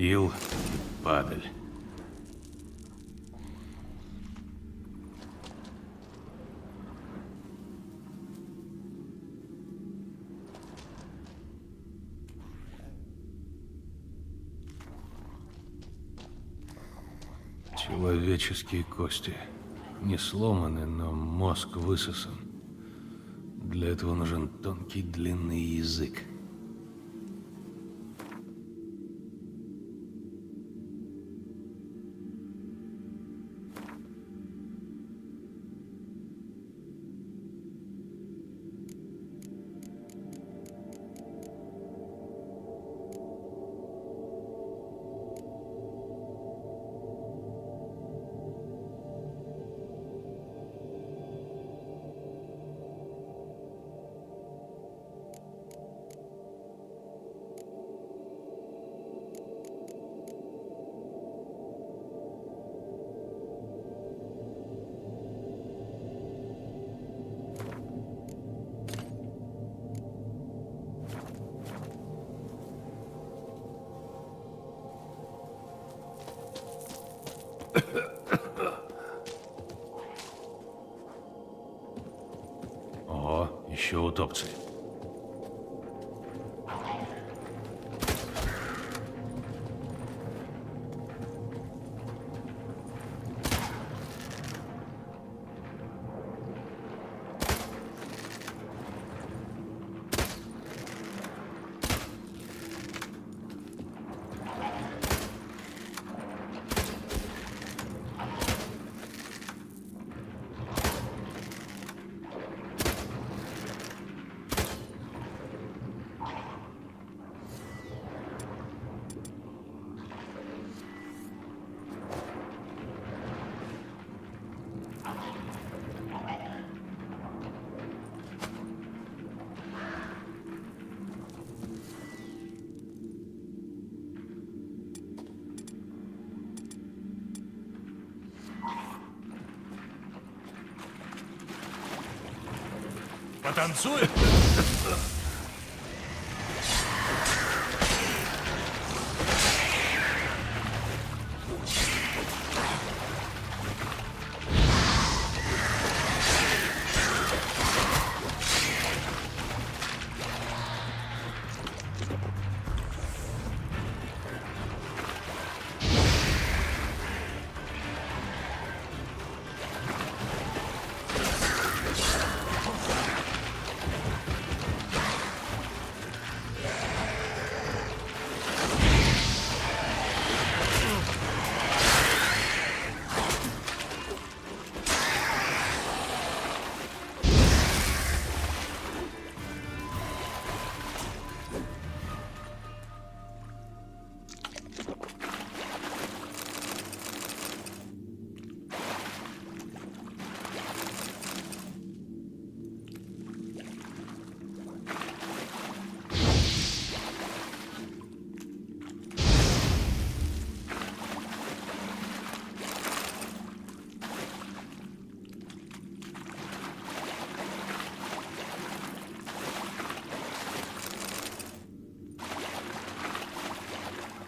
Могил и падаль. Человеческие кости. Не сломаны, но мозг высосан. Для этого нужен тонкий длинный язык. О, еще утопцы. Потанцуем?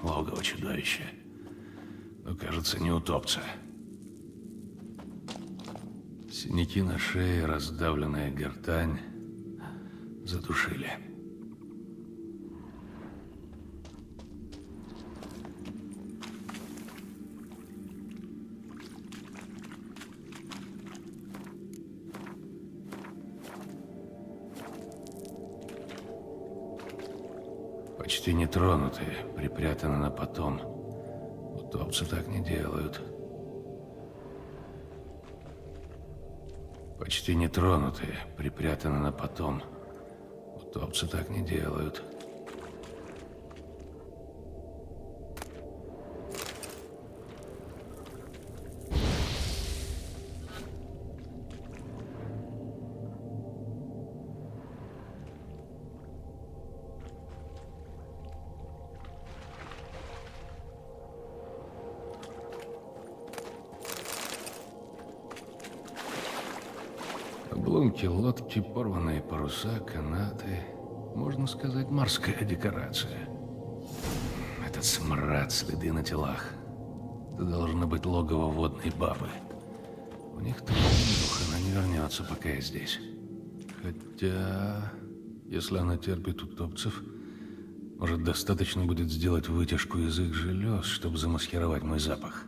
Логово чудовища. Но, кажется, не утопца. Синяки на шее, раздавленная гортань задушили. Почти нетронутые, припрятаны на потом. Утопцы так не делают. Почти нетронутые, припрятаны на потом. Утопцы так не делают. Обломки лодки, порванные паруса, канаты. Можно сказать, морская декорация. Этот Смрад, следы на телах. Это должно быть логово водной бабы. У них там дух, она не вернется, пока я здесь. Хотя, если она терпит утопцев, может, достаточно будет сделать вытяжку из их желез, чтобы замаскировать мой запах.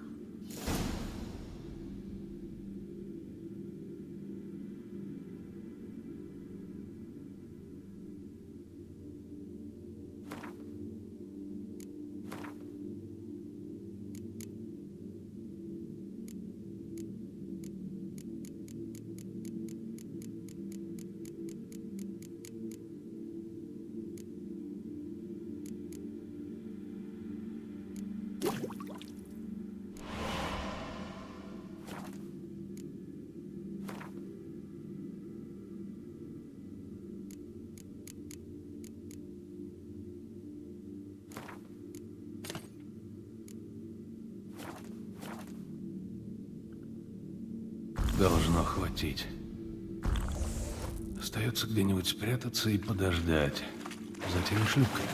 Должно хватить. Остается где-нибудь спрятаться и подождать. За теми шлюпками.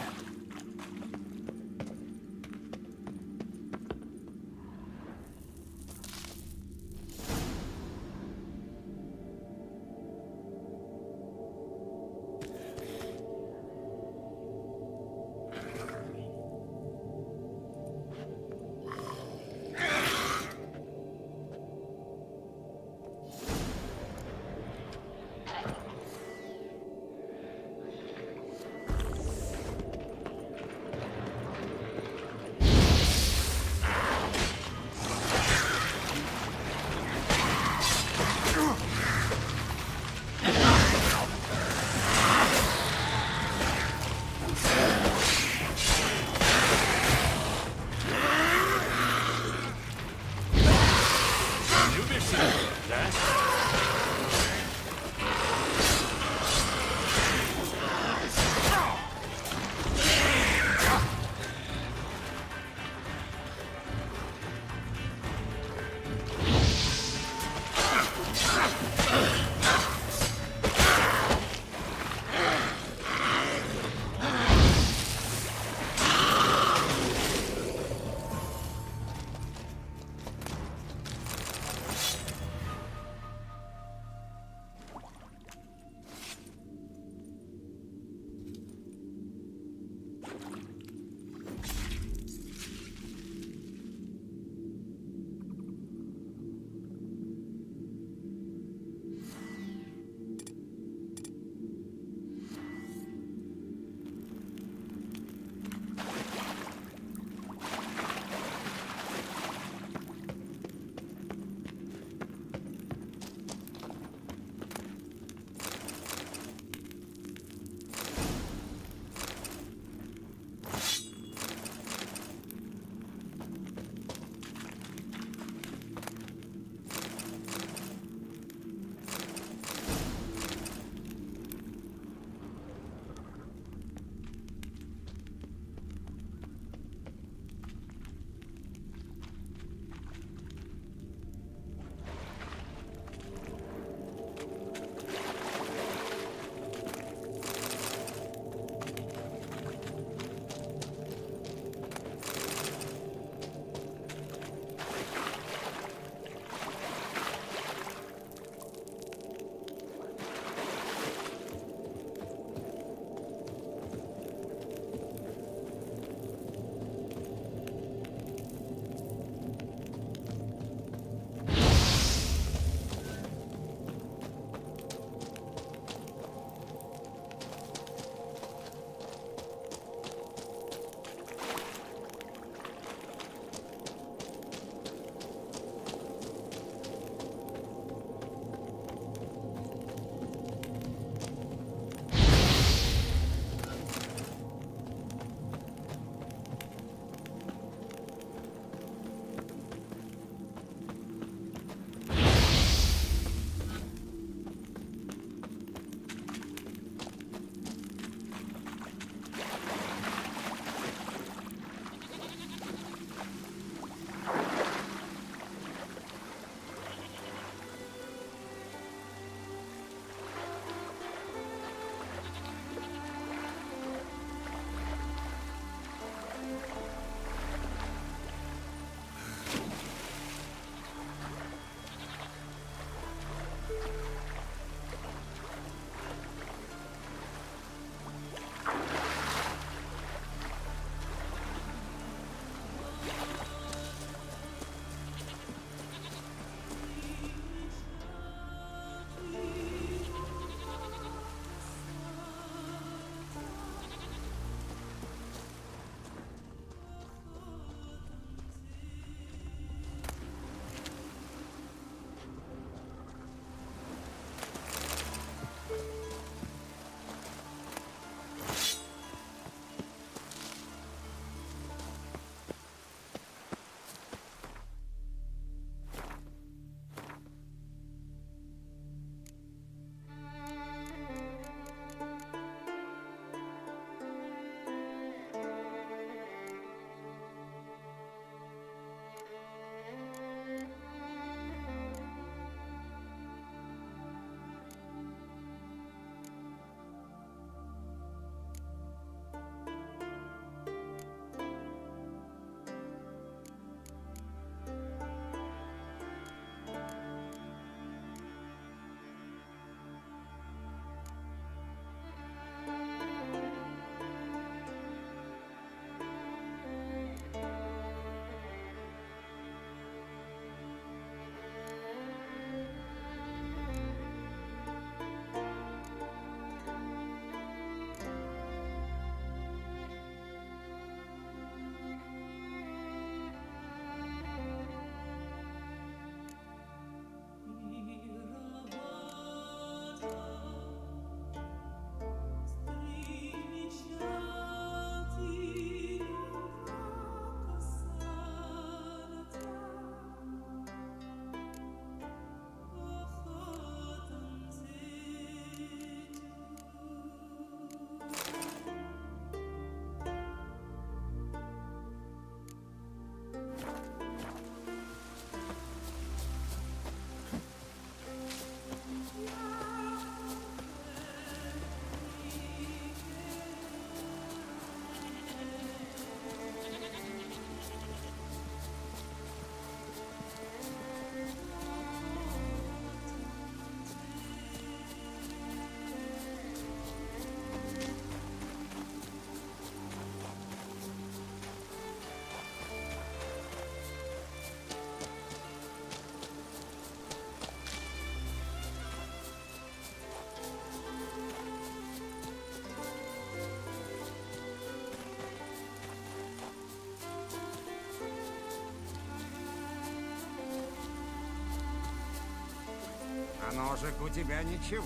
ножик у тебя ничего.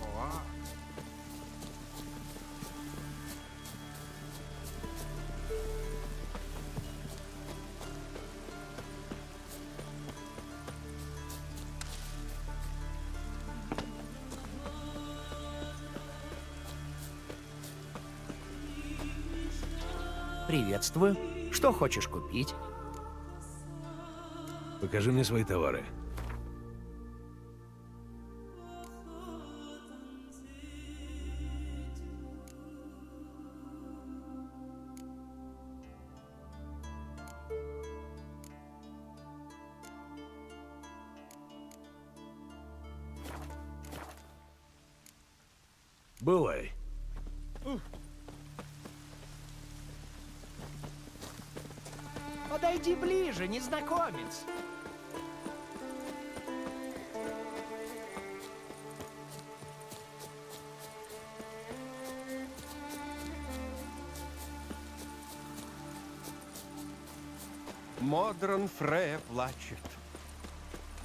Приветствую. Что хочешь купить? Покажи мне свои товары. Бывай. Подойди ближе, незнакомец. Модрон Фрея плачет.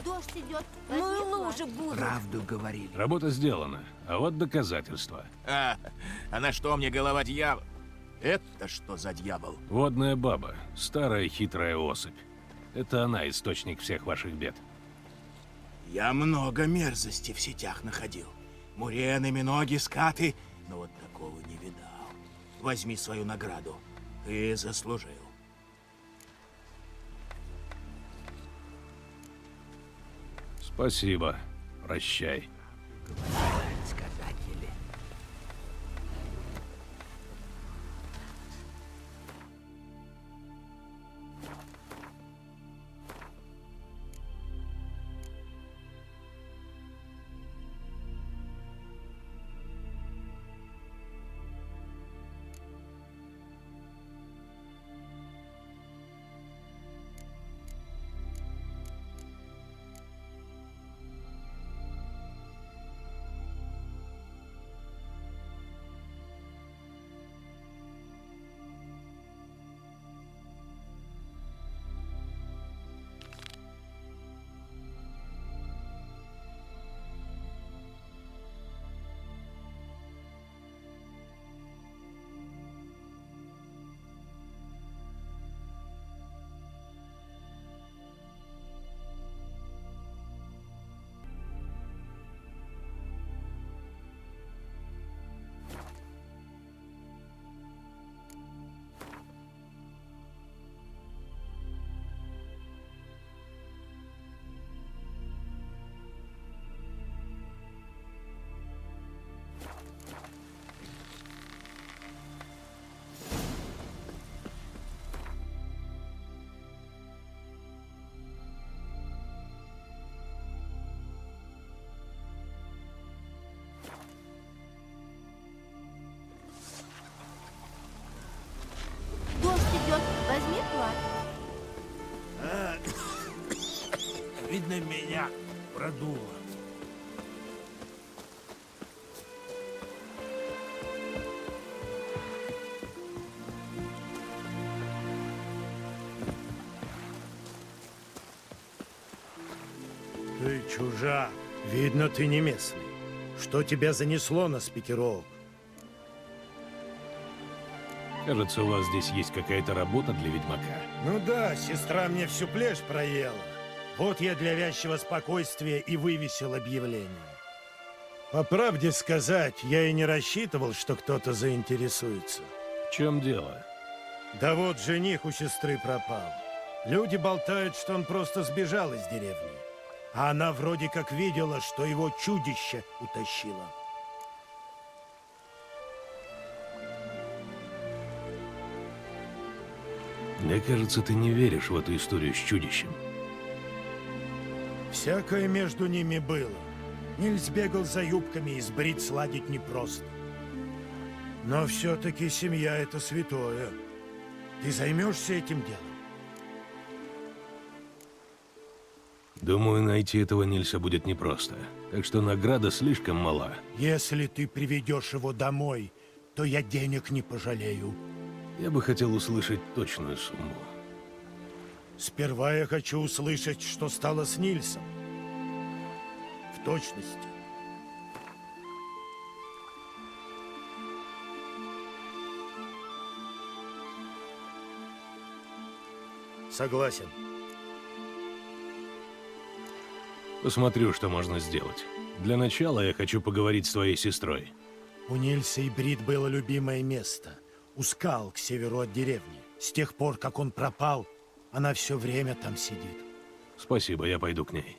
Дождь идет. Ну и лужи будут. Правду говорили. Работа сделана, а вот доказательства. А на что мне голова дьявола? Это что за дьявол? Водная баба, старая хитрая особь. Это она источник всех ваших бед. Я много мерзости в сетях находил. Мурены, миноги, скаты, но вот такого не видал. Возьми свою награду. Ты заслужил. Спасибо. Прощай. Сказатели. Дождь идет. Возьми плащ. Видно, меня продуло. Ты чужак. Видно, ты не местный. Что тебя занесло на спикеров? Кажется, у вас здесь есть какая-то работа для ведьмака. Ну да, сестра мне всю плешь проела. Вот я для вязчего спокойствия и вывесил объявление. По правде сказать, я и не рассчитывал, что кто-то заинтересуется. В чем дело? Да вот жених у сестры пропал. Люди болтают, что он просто сбежал из деревни. А она вроде как видела, что его чудище утащило. Мне кажется, ты не веришь в эту историю с чудищем. Всякое между ними было. Нильс бегал за юбками, и сбрить сладить непросто. Но все-таки семья — это святое. Ты займешься этим делом? Думаю, найти этого Нильса будет непросто. Так что награда слишком мала. Если ты приведешь его домой, то я денег не пожалею. Я бы хотел услышать точную сумму. Сперва я хочу услышать, что стало с Нильсом. В точности. Согласен. Посмотрю, что можно сделать. Для начала я хочу поговорить с твоей сестрой. У Нильса и Брит было любимое место. У скал к северу от деревни. С тех пор, как он пропал, она все время там сидит. Спасибо, я пойду к ней.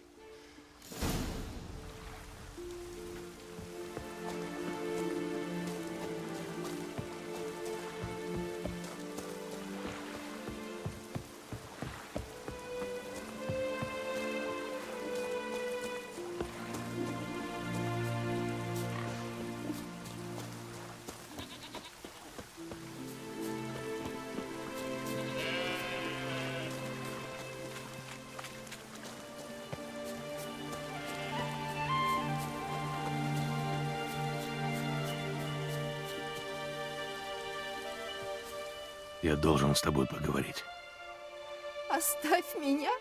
Я должен с тобой поговорить. Оставь меня.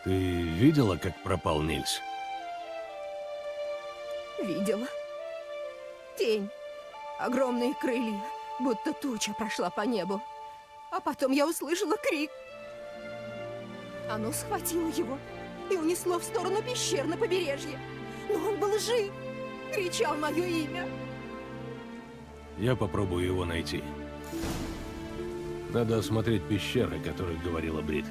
Ты видела, как пропал Нильс? Видела. Тень. Огромные крылья, будто туча прошла по небу. А потом я услышала крик. Оно схватило его и унесло в сторону пещер на побережье. Но он был жив. Кричал мое имя. Я попробую его найти. Надо осмотреть пещеры, о которых говорила Брит.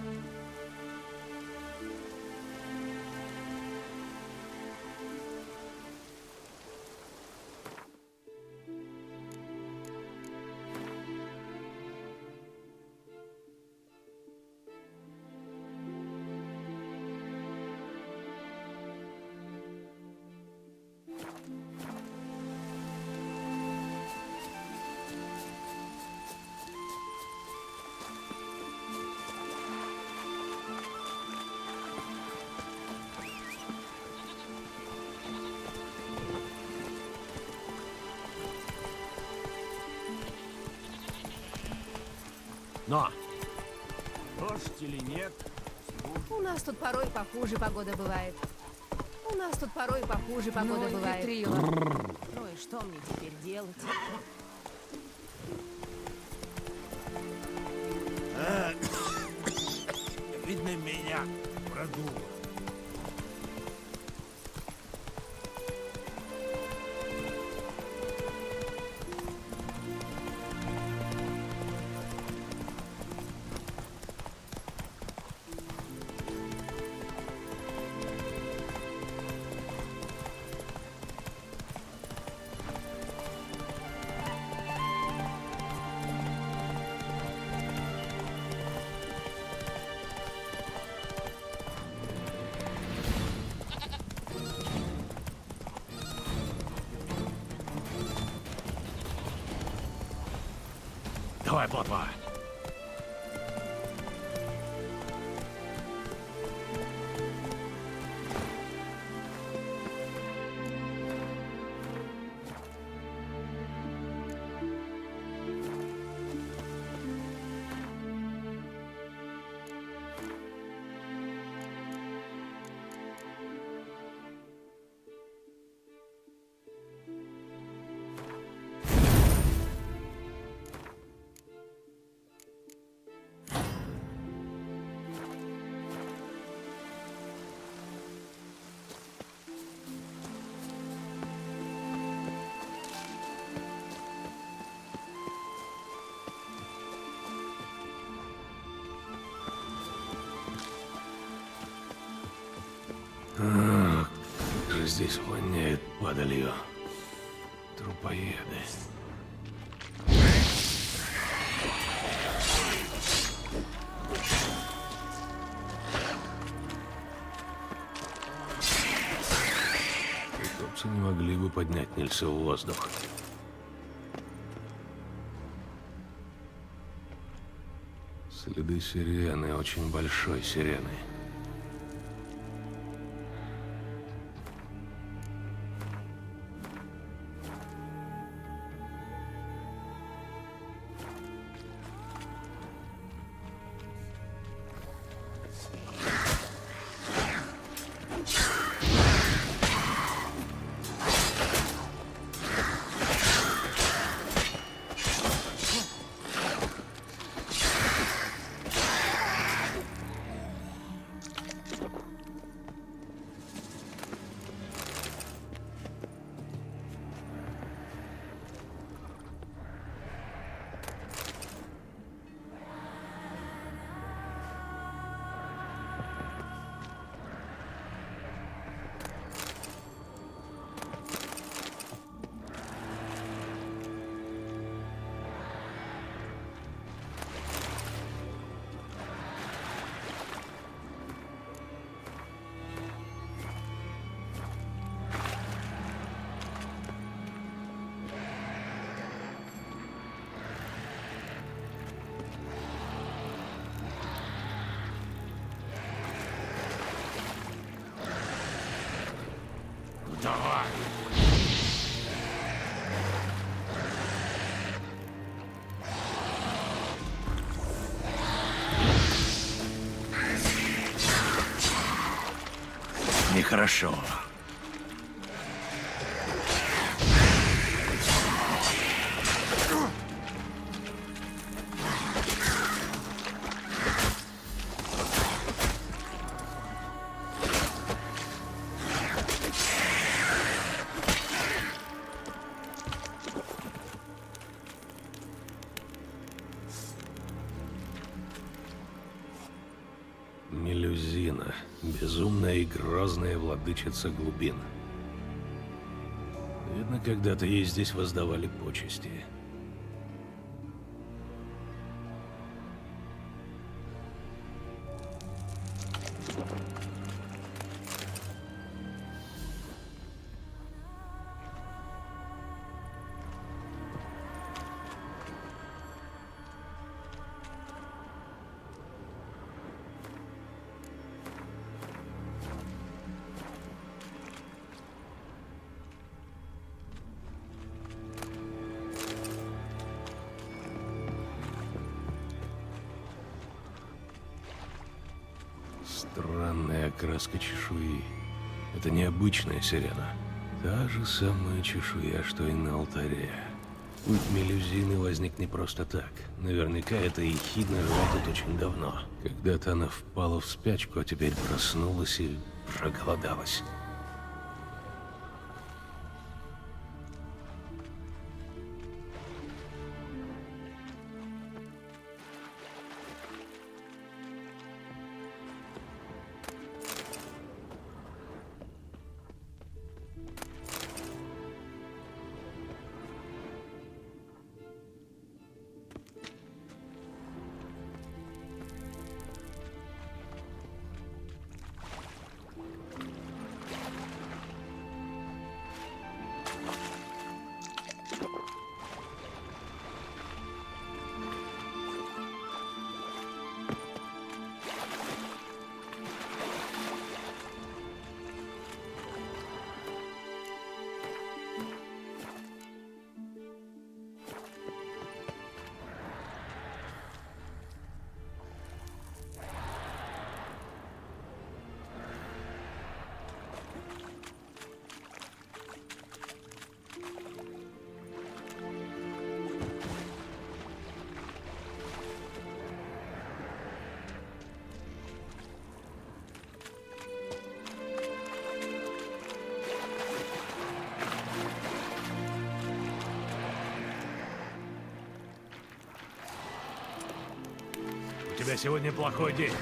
Но! Дождь или нет? У нас тут порой похуже погода бывает. У нас тут порой похуже погода бывает. Ну и что мне теперь делать? Видно, меня продуло. Давай, плотва! Как же здесь воняет падалью. Трупоеды. Притопцы не могли бы поднять Нильса в воздух. Следы сирены, очень большой сирены. нехорошо. Мелюзина, безумная и грозная владычица глубин. Видно, когда-то ей здесь воздавали почести. Странная окраска чешуи. Это необычная сирена. Та же самая чешуя, что и на алтаре. Культ мелюзины возник не просто так. Наверняка эта ехидна жила тут очень давно. Когда-то она впала в спячку, а теперь проснулась и проголодалась. У тебя сегодня плохой день.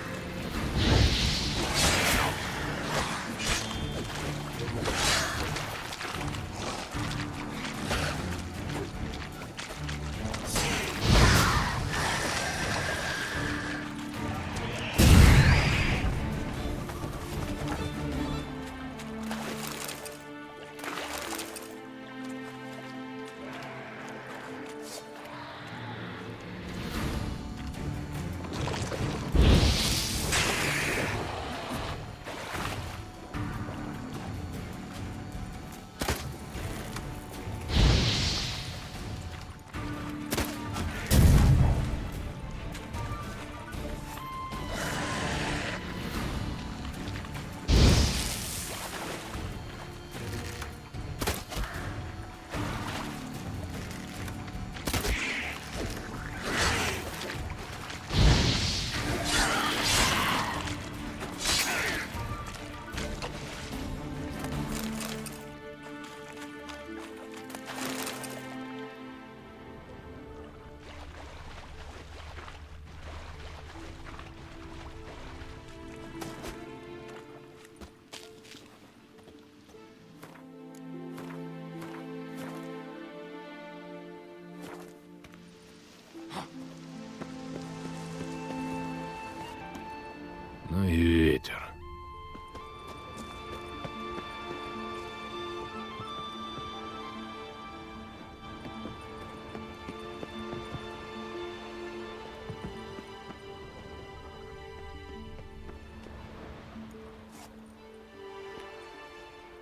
Ну и ветер.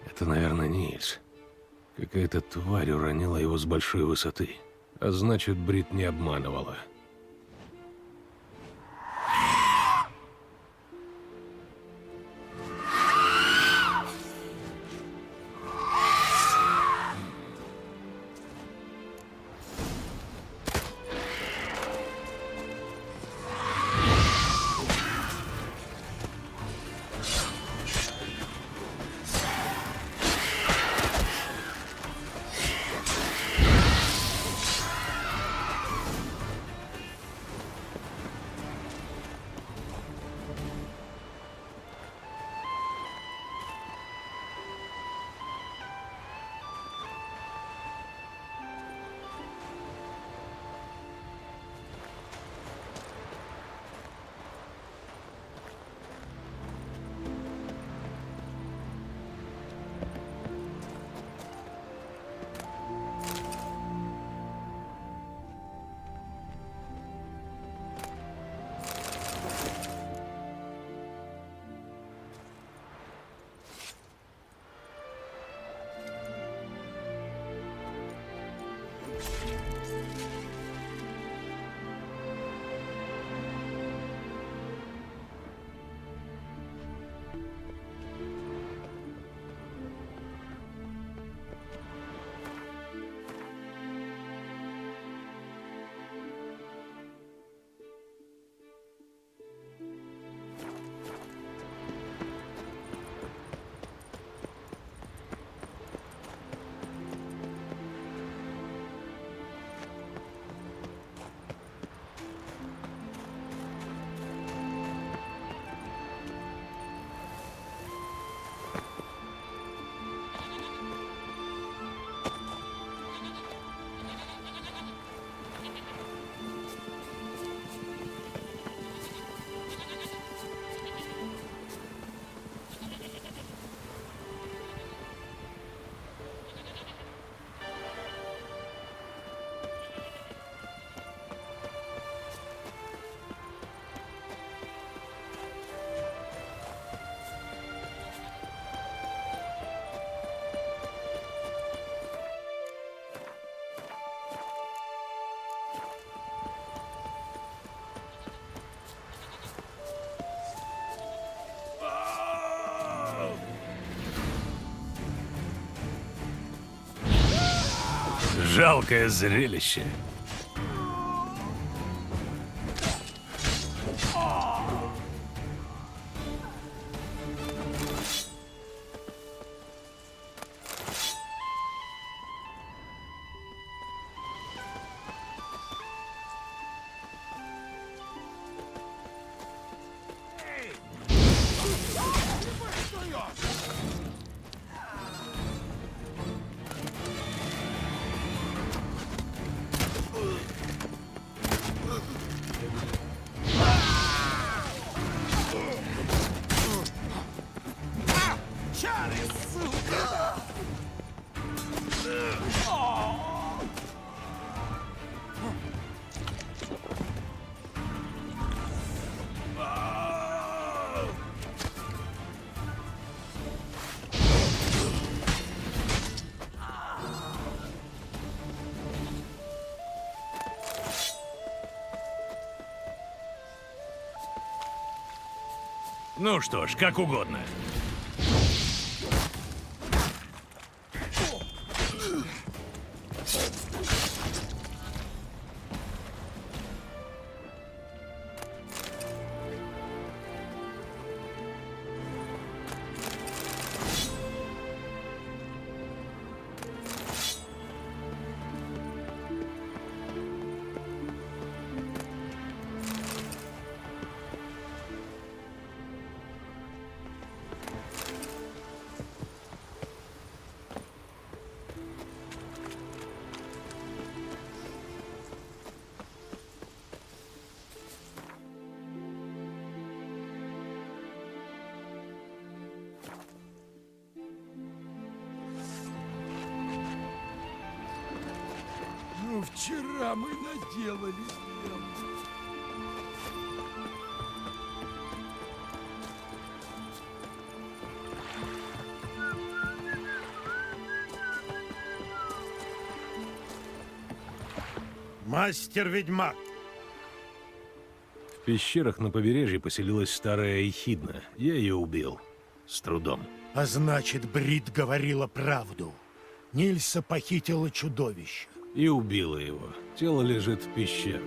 Это, наверное, Нильс. Какая-то тварь уронила его с большой высоты. А значит, Брит не обманывала. Жалкое зрелище. Ну что ж, как угодно. Ну, вчера мы наделали. Мастер-ведьмак. В пещерах на побережье поселилась старая Эхидна. Я ее убил. С трудом. А значит, Брит говорила правду. Нильса похитила чудовище. И убила его. Тело лежит в пещерах.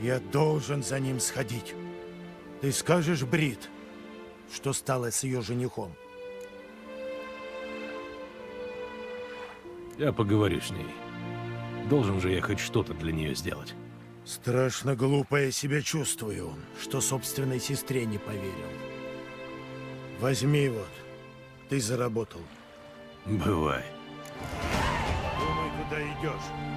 Я должен за ним сходить. Ты скажешь, Брит, что стало с ее женихом? Я поговорю с ней. Должен же я хоть что-то для нее сделать. Страшно глупо я себя чувствую, что собственной сестре не поверил. Возьми вот, ты заработал. Бывай. Думай, куда идешь.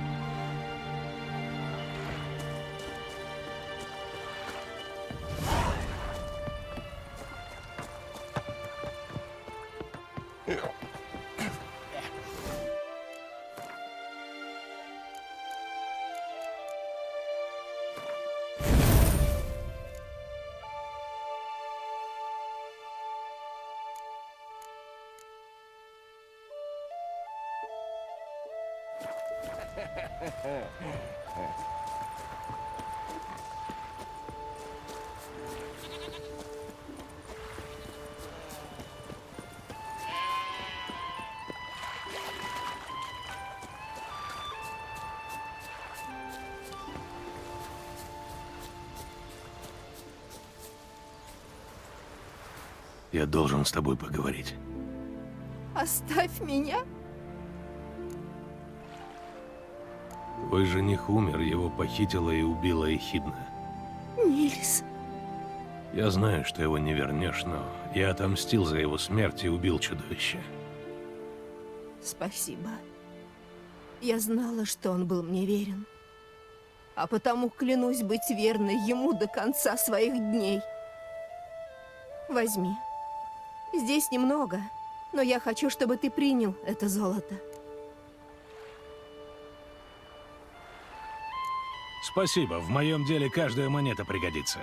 Я должен с тобой поговорить. Оставь меня. Твой жених умер, его похитила и убила Эхидна. Нильс. Я знаю, что его не вернешь, но я отомстил за его смерть и убил чудовище. Спасибо. Я знала, что он был мне верен. А потому клянусь быть верной ему до конца своих дней. Возьми. Здесь немного, но я хочу, чтобы ты принял это золото. Спасибо, в моем деле каждая монета пригодится.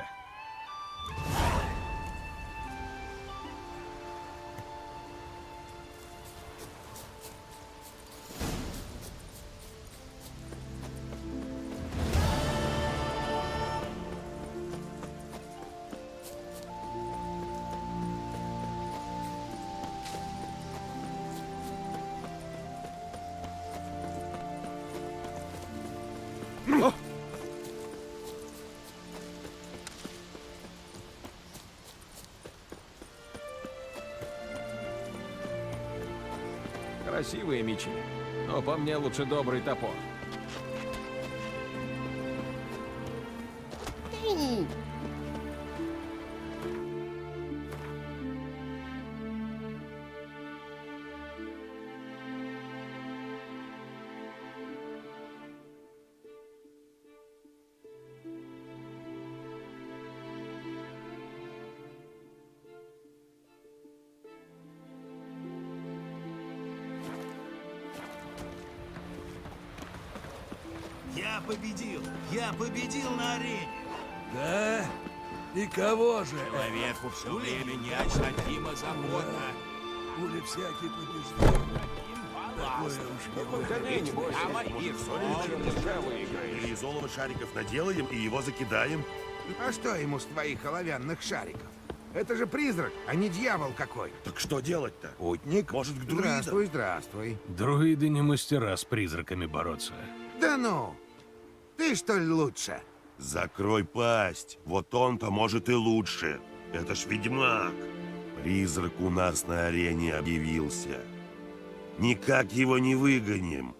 Красивые мечи, но по мне лучше добрый топор. Я победил! Я победил на арене! Да? И кого же? Человеку все время неощадима забота. Пули всякий побежден. Такое уж не Или из олова шариков наделаем и его закидаем. А что ему с твоих оловянных шариков? Это же призрак, а не дьявол какой. Так что делать-то? Путник? Может, к друидам? Здравствуй, здравствуй. Друиды не мастера с призраками бороться. Да ну! Ты что ли лучше? Закрой пасть. Вот он-то может и лучше. Это ж ведьмак. Призрак у нас на арене объявился. Никак его не выгоним.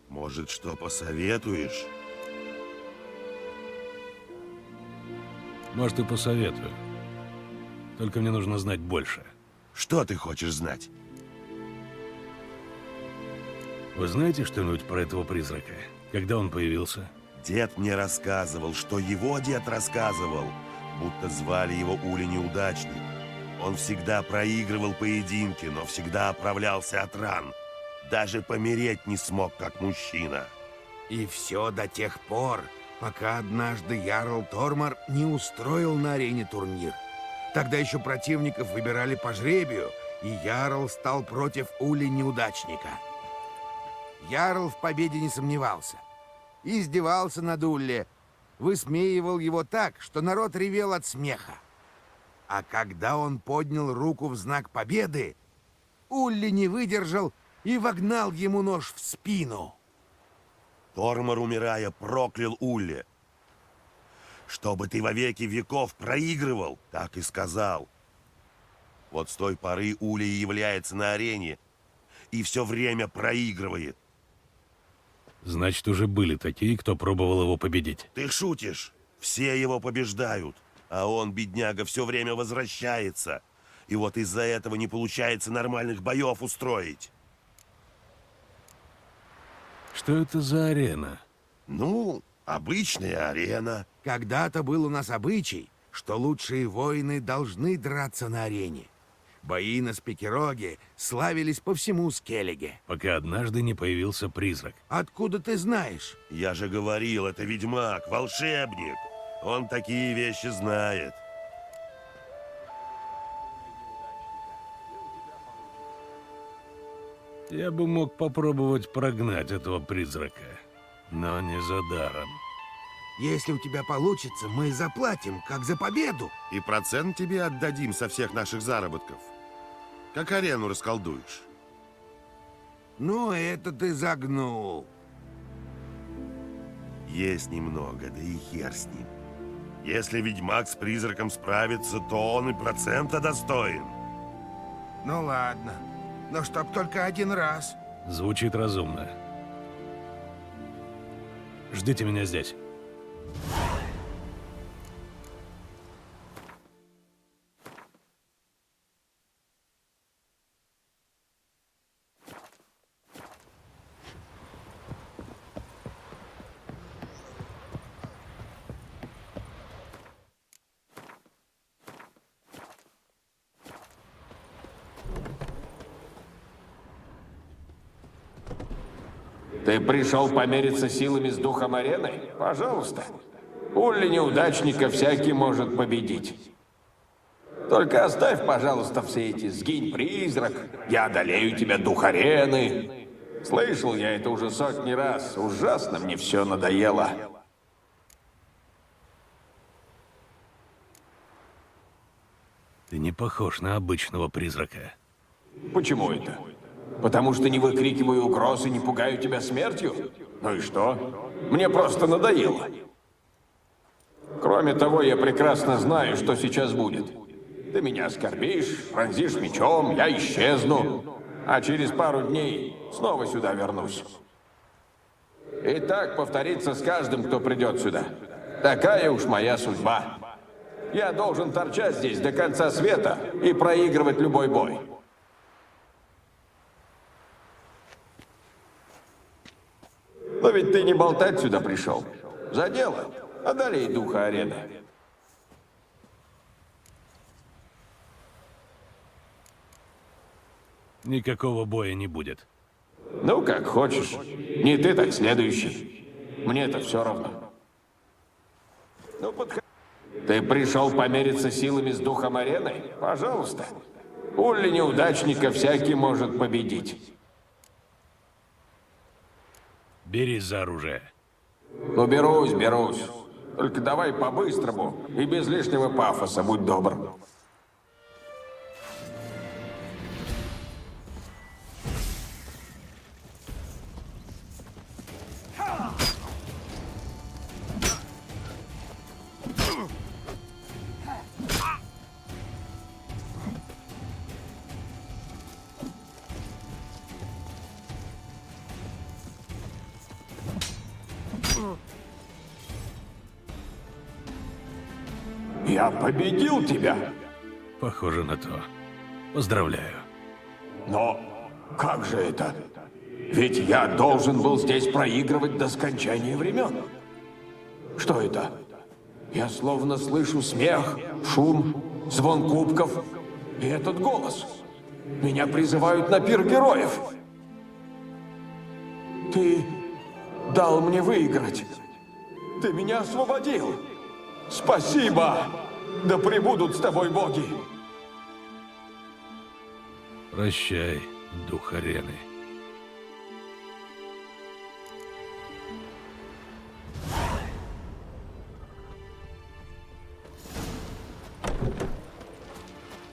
Может, что посоветуешь? Может, и посоветую. Только мне нужно знать больше. Что ты хочешь знать? Вы знаете что-нибудь про этого призрака? Когда он появился? Дед мне рассказывал, что его дед рассказывал, будто звали его Ули Неудачник. Он всегда проигрывал поединки, но всегда оправлялся от ран. Даже помереть не смог, как мужчина. И все до тех пор, пока однажды Ярл Тормор не устроил на арене турнир. Тогда еще противников выбирали по жребию, и Ярл стал против Ули Неудачника. Ярл в победе не сомневался. Издевался над Улли, высмеивал его так, что народ ревел от смеха. А когда он поднял руку в знак победы, Улли не выдержал и вогнал ему нож в спину. Тормор, умирая, проклял Улли. «Чтобы ты во веки веков проигрывал», так и сказал. Вот с той поры Ули является на арене и все время проигрывает. Значит, уже были такие, кто пробовал его победить. Ты шутишь? Все его побеждают, а он, бедняга, все время возвращается. И вот из-за этого не получается нормальных боев устроить. Что это за арена? Ну, обычная арена. Когда-то был у нас обычай, что лучшие воины должны драться на арене. Бои на Спикероге славились по всему Скеллиге. Пока однажды не появился призрак. Откуда ты знаешь? Я же говорил, это ведьмак, волшебник. Он такие вещи знает. Я бы мог попробовать прогнать этого призрака, но не за даром. Если у тебя получится, мы заплатим, как за победу. И процент тебе отдадим со всех наших заработков. Как арену расколдуешь. Ну, это ты загнул. Есть немного, да и хер с ним. Если ведьмак с призраком справится, то он и процента достоин. Ну ладно, но чтоб только один раз. Звучит разумно. Ждите меня здесь. Ты пришел помериться силами с духом арены? Пожалуйста. Улли неудачника всякий может победить. Только оставь, пожалуйста, все эти «сгинь, призрак», «я одолею тебя, дух арены». Слышал я это уже сотни раз. Ужасно мне все надоело. Ты не похож на обычного призрака. Почему это? Потому что не выкрикиваю угроз и не пугаю тебя смертью? Ну и что? Мне просто надоело. Кроме того, я прекрасно знаю, что сейчас будет. Ты меня оскорбишь, пронзишь мечом, я исчезну. а через пару дней снова сюда вернусь. И так повторится с каждым, кто придет сюда. Такая уж моя судьба. Я должен торчать здесь до конца света и проигрывать любой бой. Но ведь ты не болтать сюда пришел. За дело. Одолей духа арены. Никакого боя не будет. Ну, как хочешь. Не ты, так следующий. Мне-то все равно. Ну, подходи. Ты пришел помериться силами с духом арены? Пожалуйста. Улли неудачника всякий может победить. Берись за оружие. Ну, берусь. Только давай по-быстрому и без лишнего пафоса, будь добр. Я победил тебя. Похоже на то. Поздравляю. Но как же это? Ведь я должен был здесь проигрывать до скончания времен. Что это? Я словно слышу смех, шум, звон кубков и этот голос. Меня призывают на пир героев. Ты дал мне выиграть. Ты меня освободил. Спасибо! Да пребудут с тобой боги! Прощай, дух арены.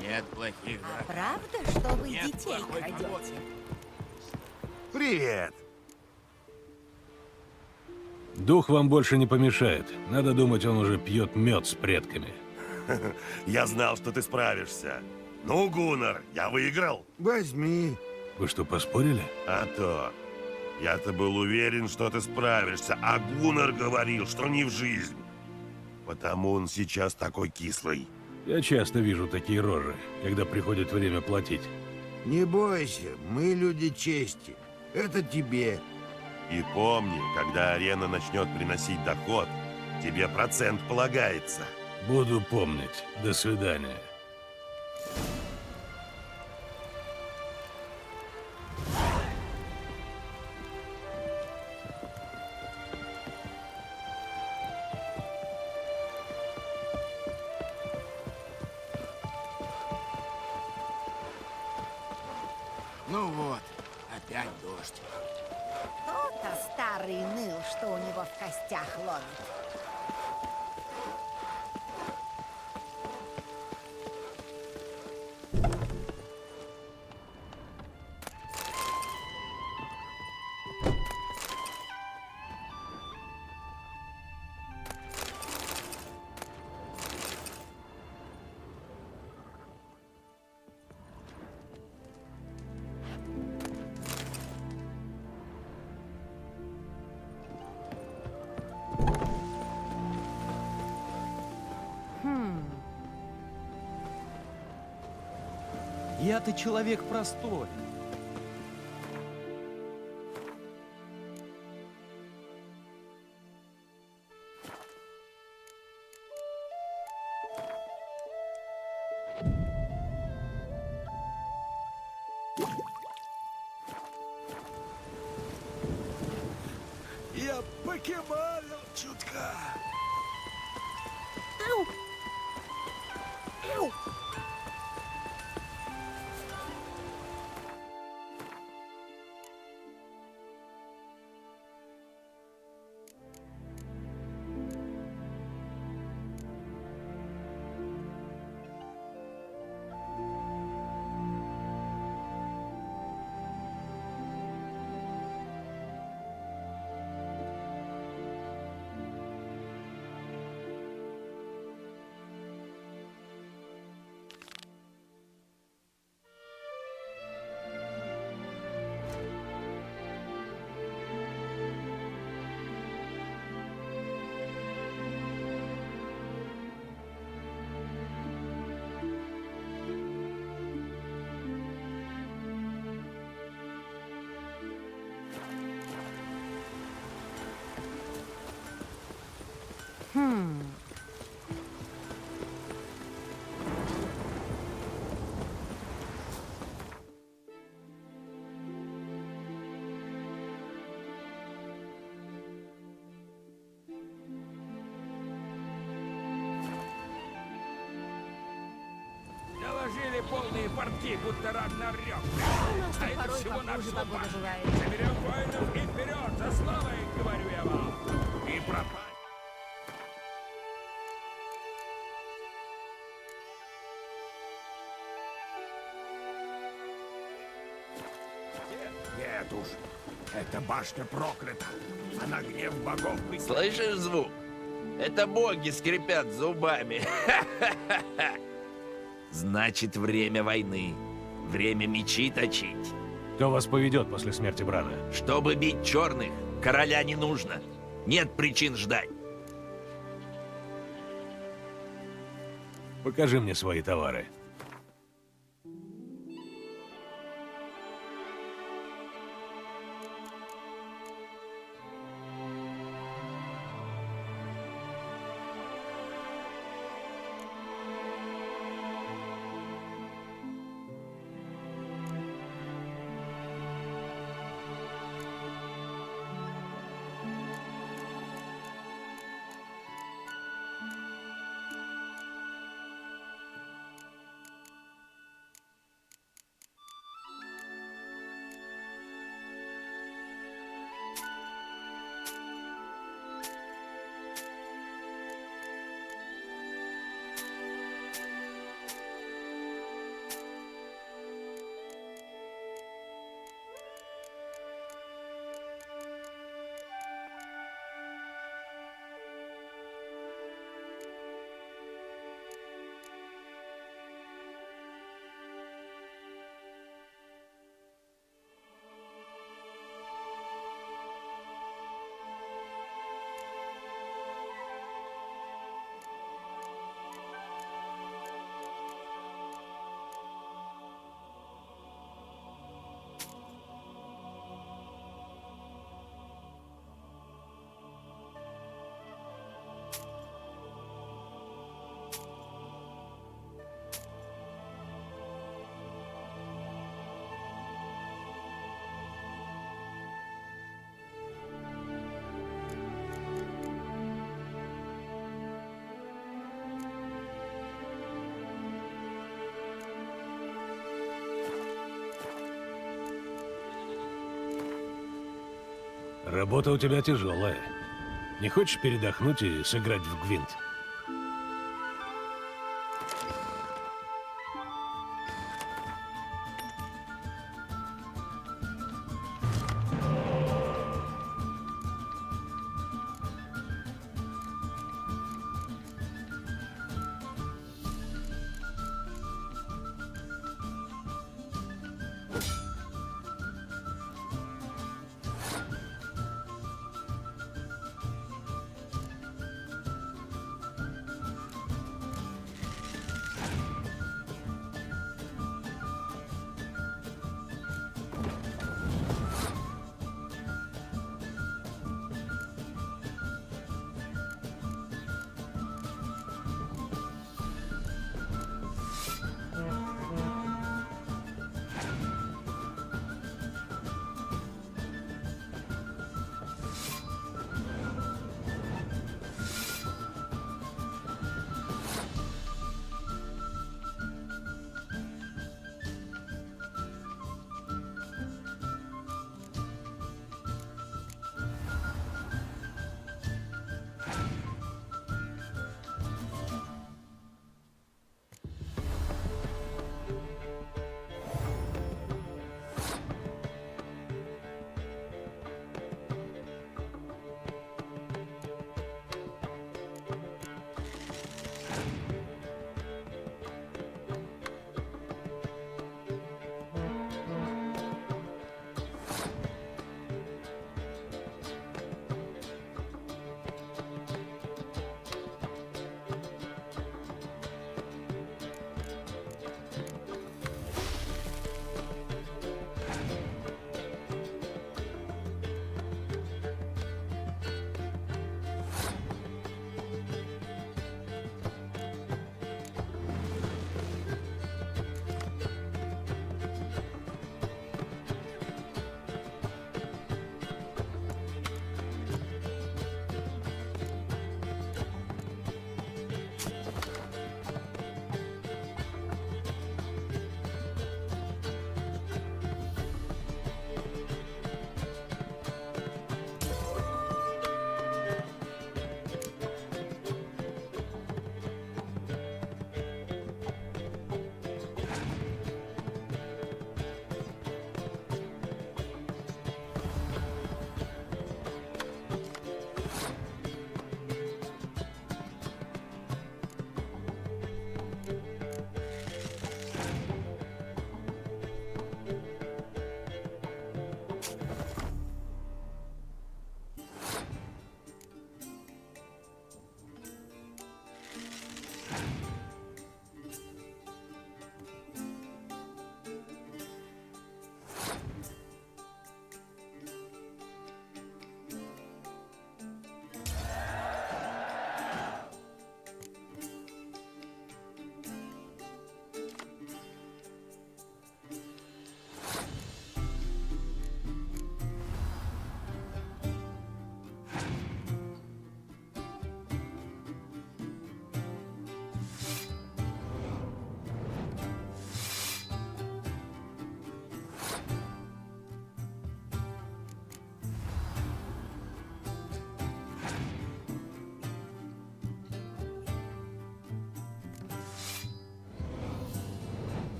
Нет плохих драк. Правда, что вы детей крадете? Привет! Дух вам больше не помешает. Надо думать, он уже пьет мед с предками. Я знал, что ты справишься. Ну, Гуннар, я выиграл. Возьми. Вы что, поспорили? А то. Я-то был уверен, что ты справишься, а Гуннар говорил, что не в жизнь. Потому он сейчас такой кислый. Я часто вижу такие рожи, когда приходит время платить. Не бойся, мы люди чести. Это тебе. И помни, когда арена начнет приносить доход, тебе процент полагается. Буду помнить. До свидания. Ну вот, опять дождь. Кто-то старый ныл, что у него в костях ломит. Я-то человек простой. Я покемарил чутка. Ау! Ау! полные портки, будто Рагнарёк. А это порой всего наш похуже погода бывает. Соберем воинов и вперед, за славой, говорю я вам. И пропасть. Нет уж, эта башня проклята. Она гнев богов. Слышишь звук? Это боги скрипят зубами. Значит, время войны. Время мечи точить. Кто вас поведет после смерти Брана? Чтобы бить черных, короля не нужно. Нет причин ждать. Покажи мне свои товары. Работа у тебя тяжелая. Не хочешь передохнуть и сыграть в гвинт?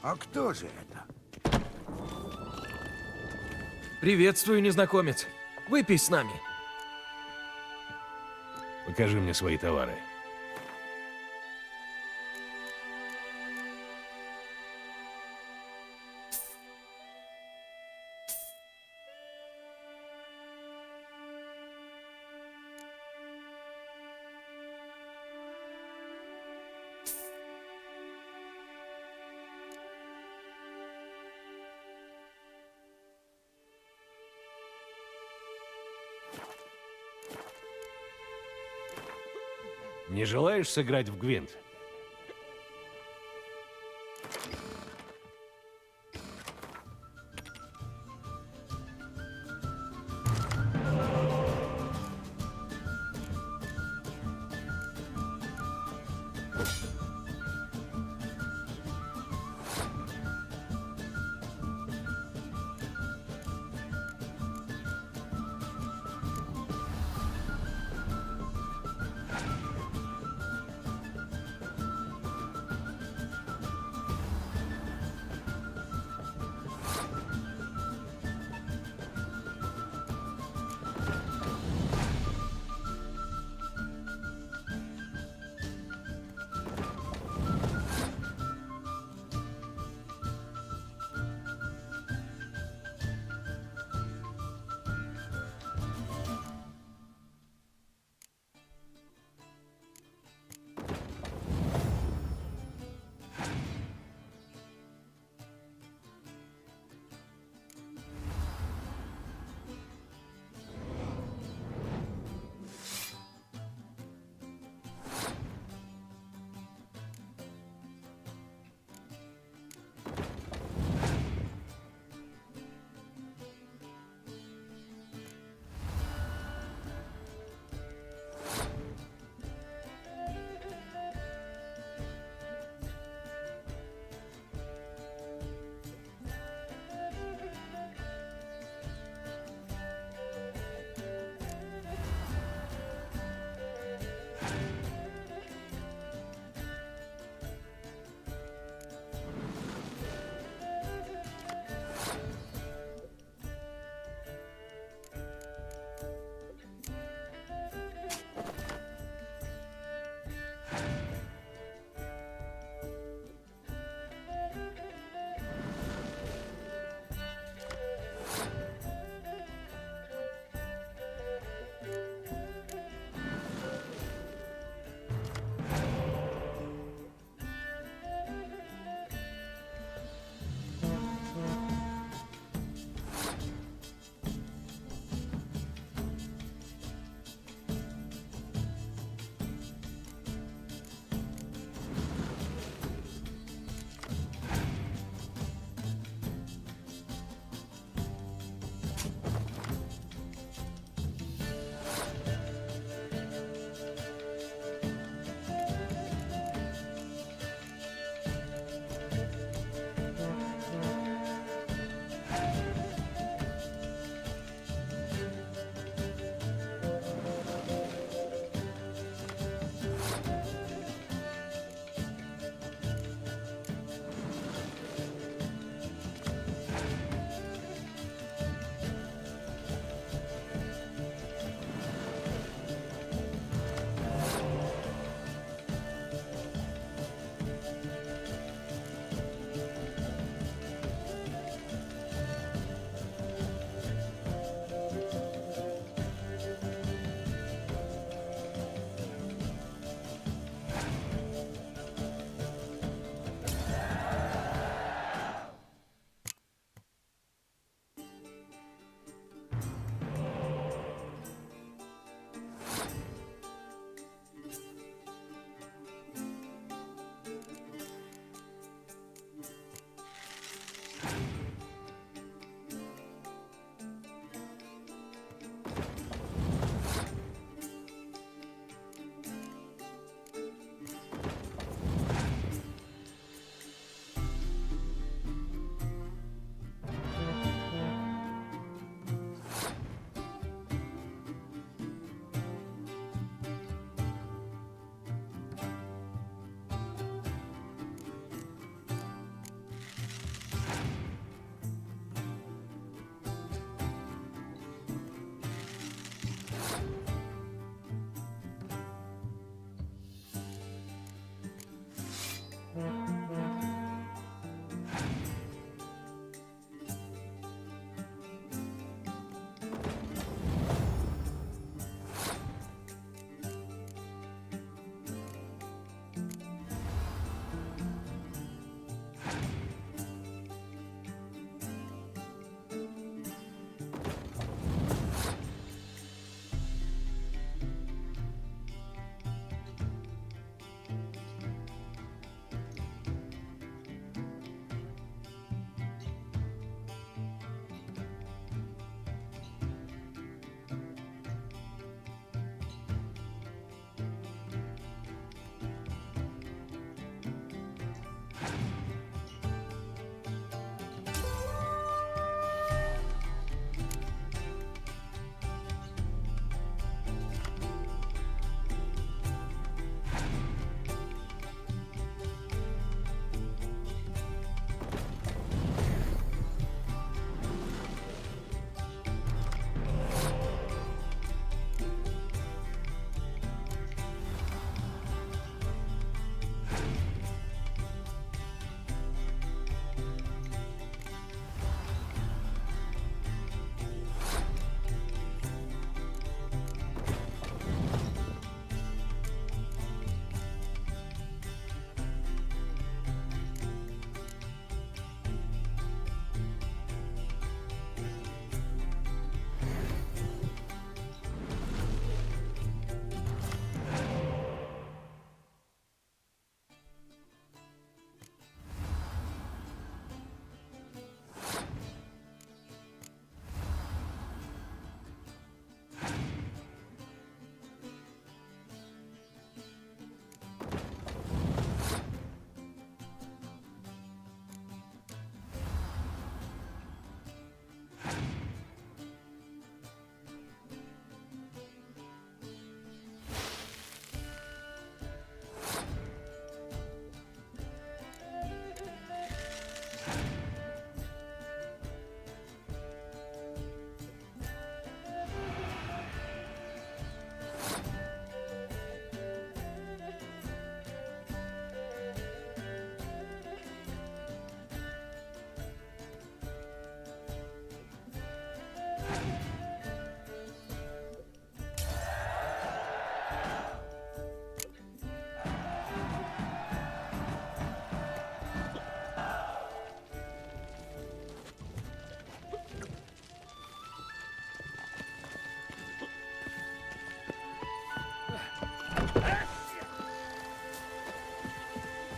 А кто же это? Приветствую, незнакомец. Выпей с нами. Покажи мне свои товары. Не желаешь сыграть в гвинт?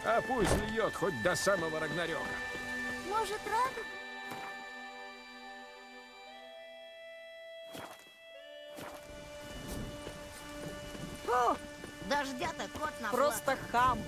А пусть льет хоть до самого Рагнарёка. Может, рад? Фу, дождя-то кот на Просто хам.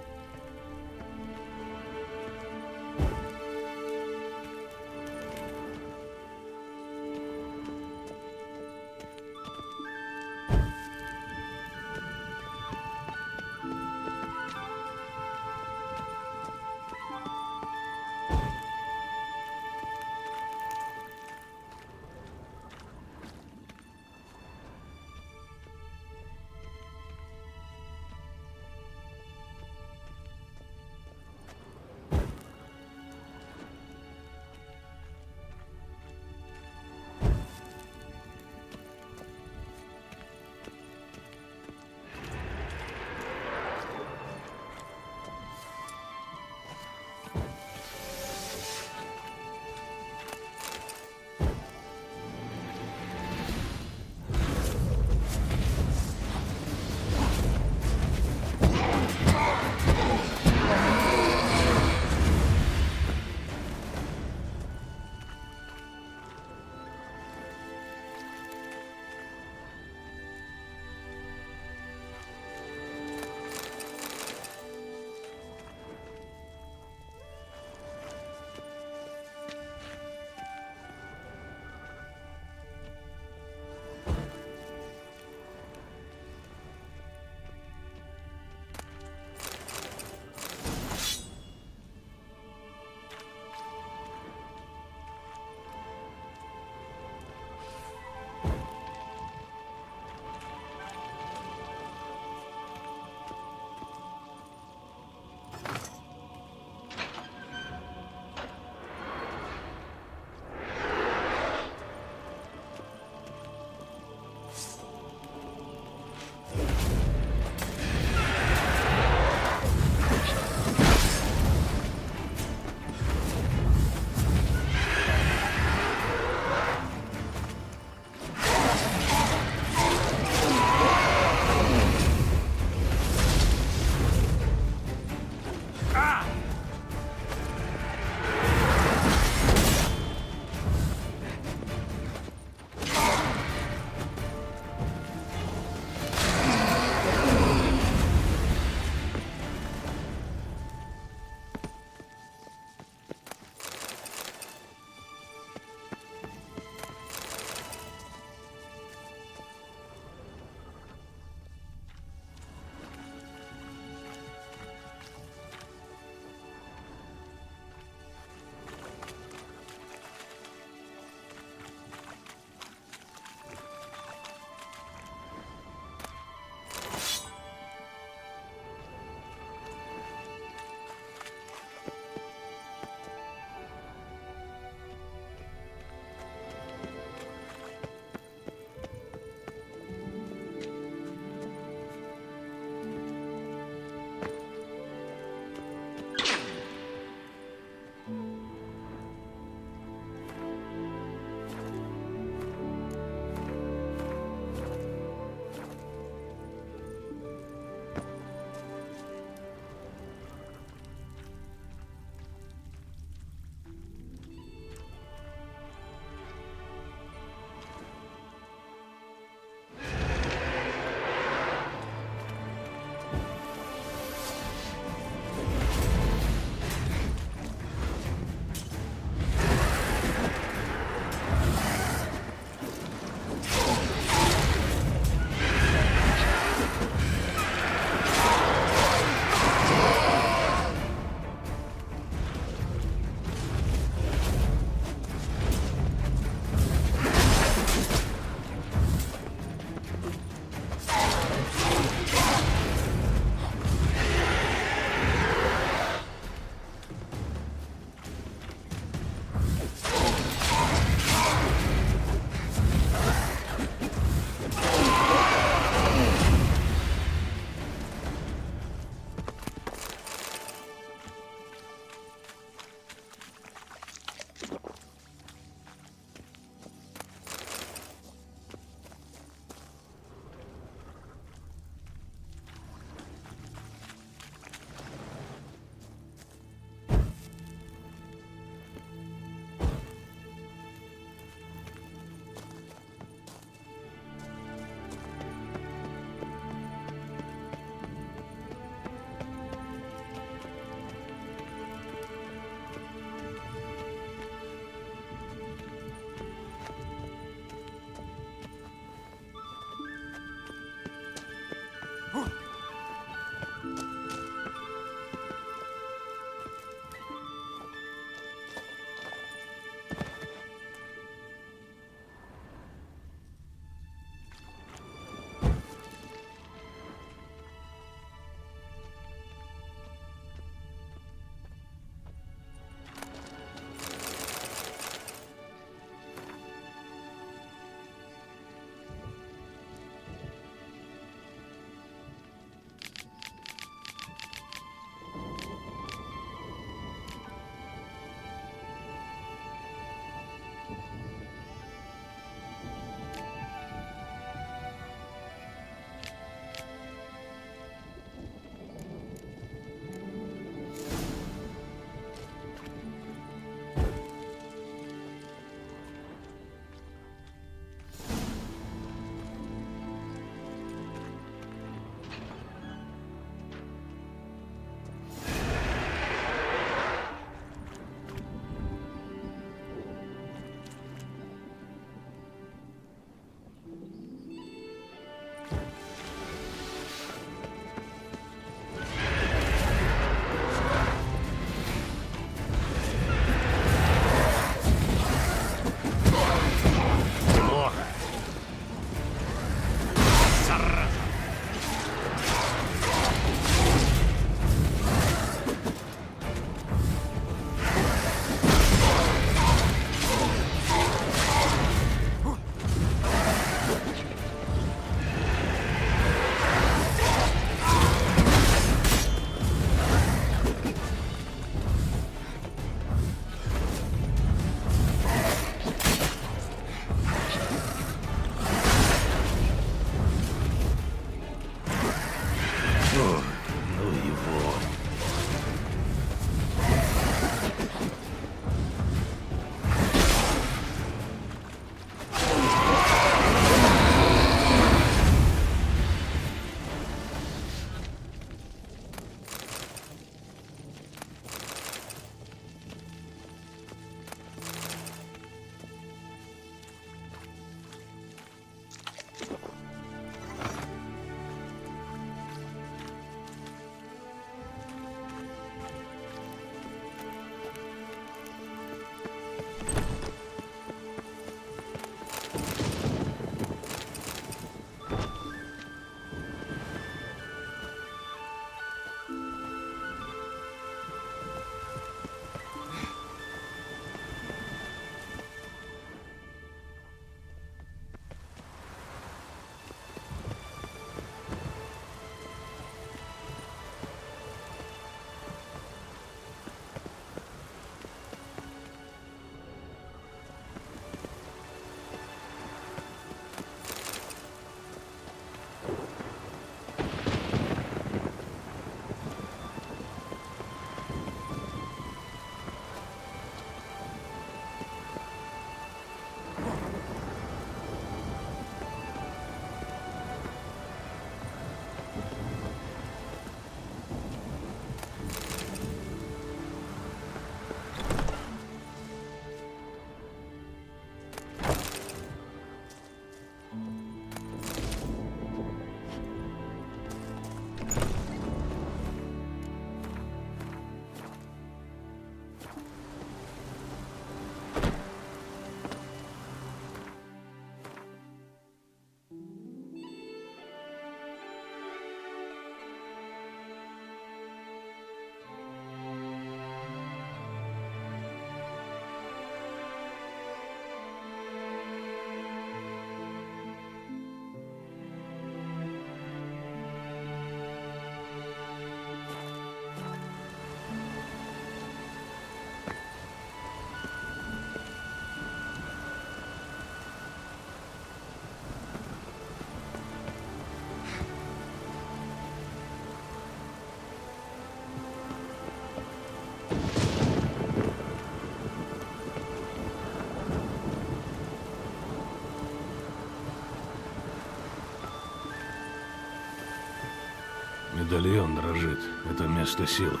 Медальон дрожит. Это место силы.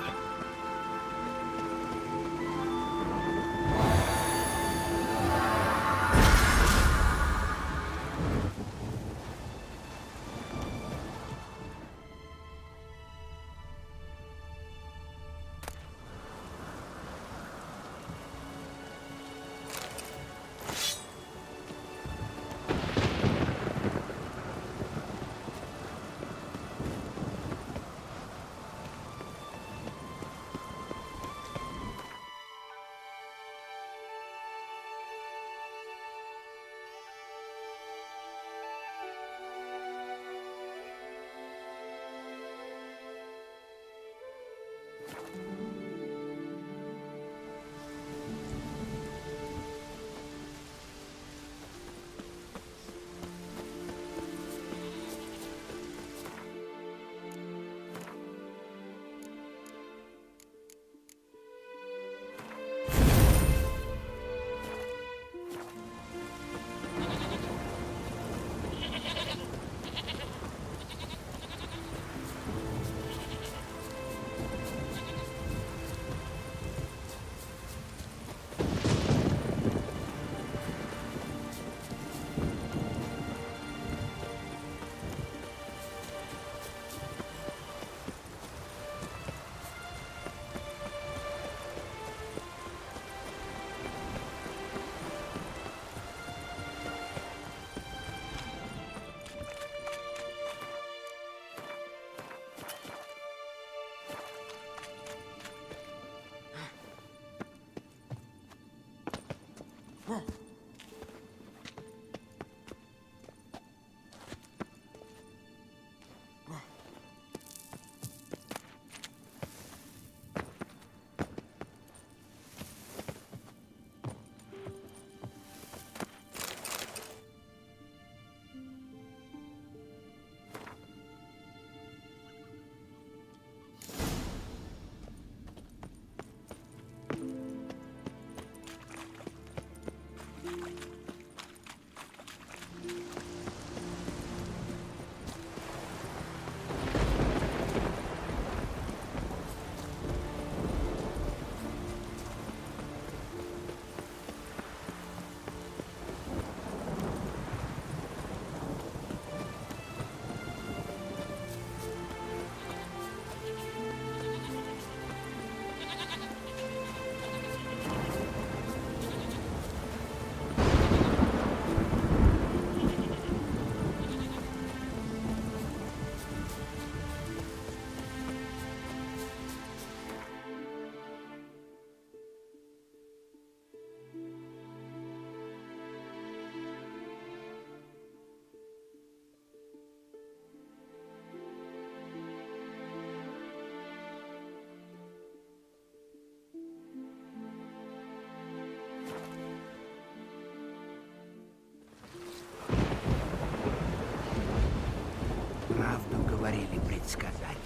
Правду говорили предсказатели.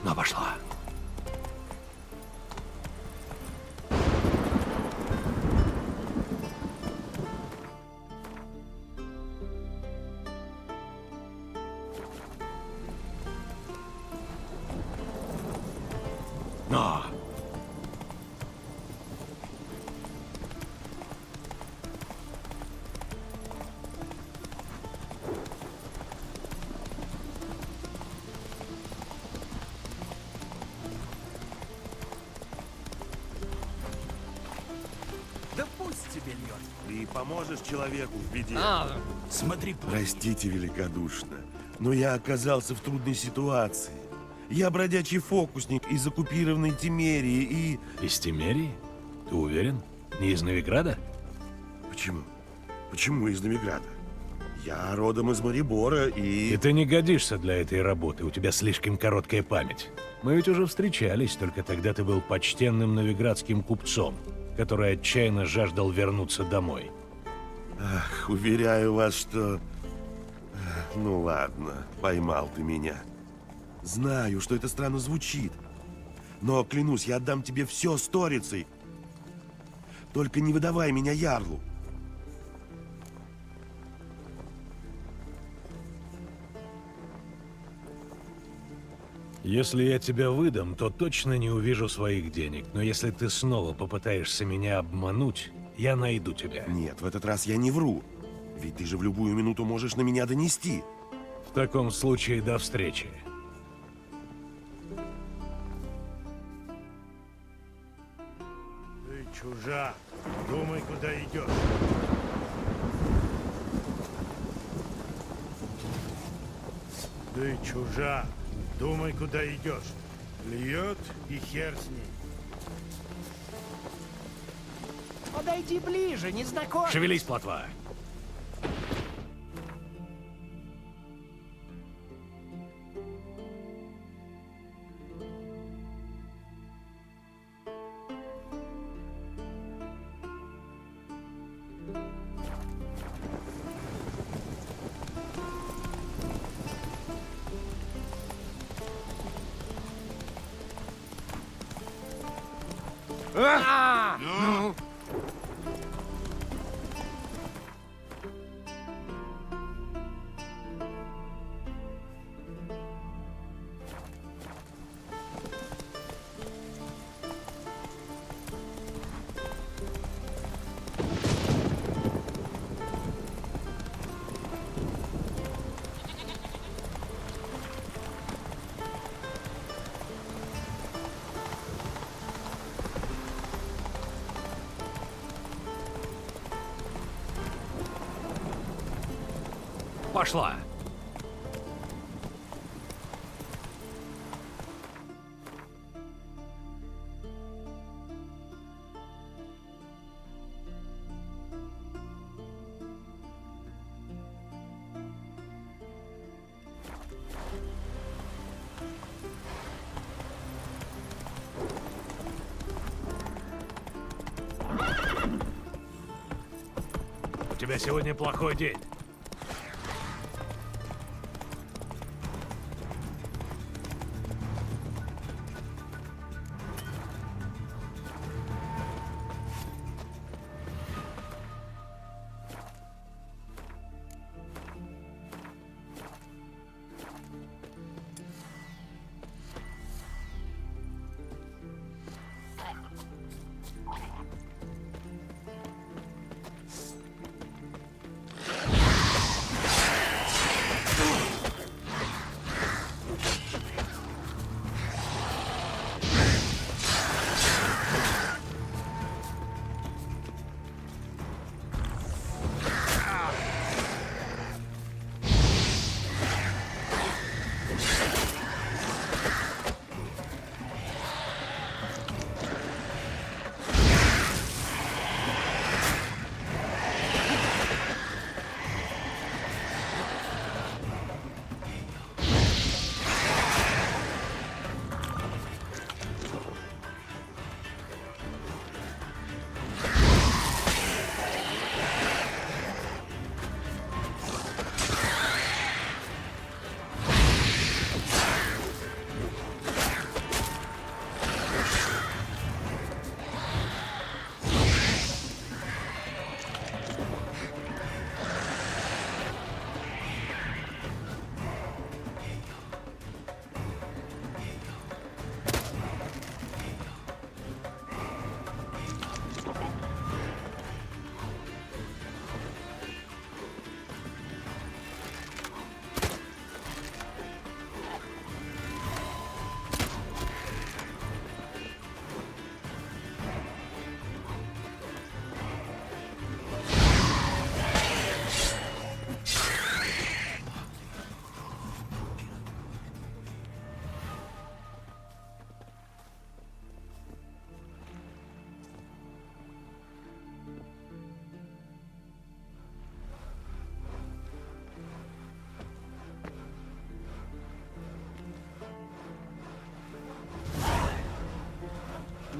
Но пошла. Но! Да пусть тебе льет. Ты поможешь человеку в беде? Смотри, Простите великодушно, но я оказался в трудной ситуации. Я бродячий фокусник из оккупированной Темерии и... Из Темерии? Ты уверен? Не из Новиграда? Почему? Почему из Новиграда? Я родом из Марибора и... И ты не годишься для этой работы, у тебя слишком короткая память. Мы ведь уже встречались, только тогда ты был почтенным новиградским купцом, который отчаянно жаждал вернуться домой. Ах, уверяю вас, что... Ну ладно, поймал ты меня. Знаю, что это странно звучит. Но, клянусь, я отдам тебе все сторицей. Только не выдавай меня ярлу. Если я тебя выдам, то точно не увижу своих денег. Но если ты снова попытаешься меня обмануть, я найду тебя. Нет, в этот раз я не вру. Ведь ты же в любую минуту можешь на меня донести. В таком случае до встречи. Ты чужак. Думай, куда идешь. Ты чужак. Думай, куда идешь. Льет и хер с ней. Подойди ближе, незнакомец. Шевелись, плотва. Ну? Пошла. У тебя сегодня плохой день.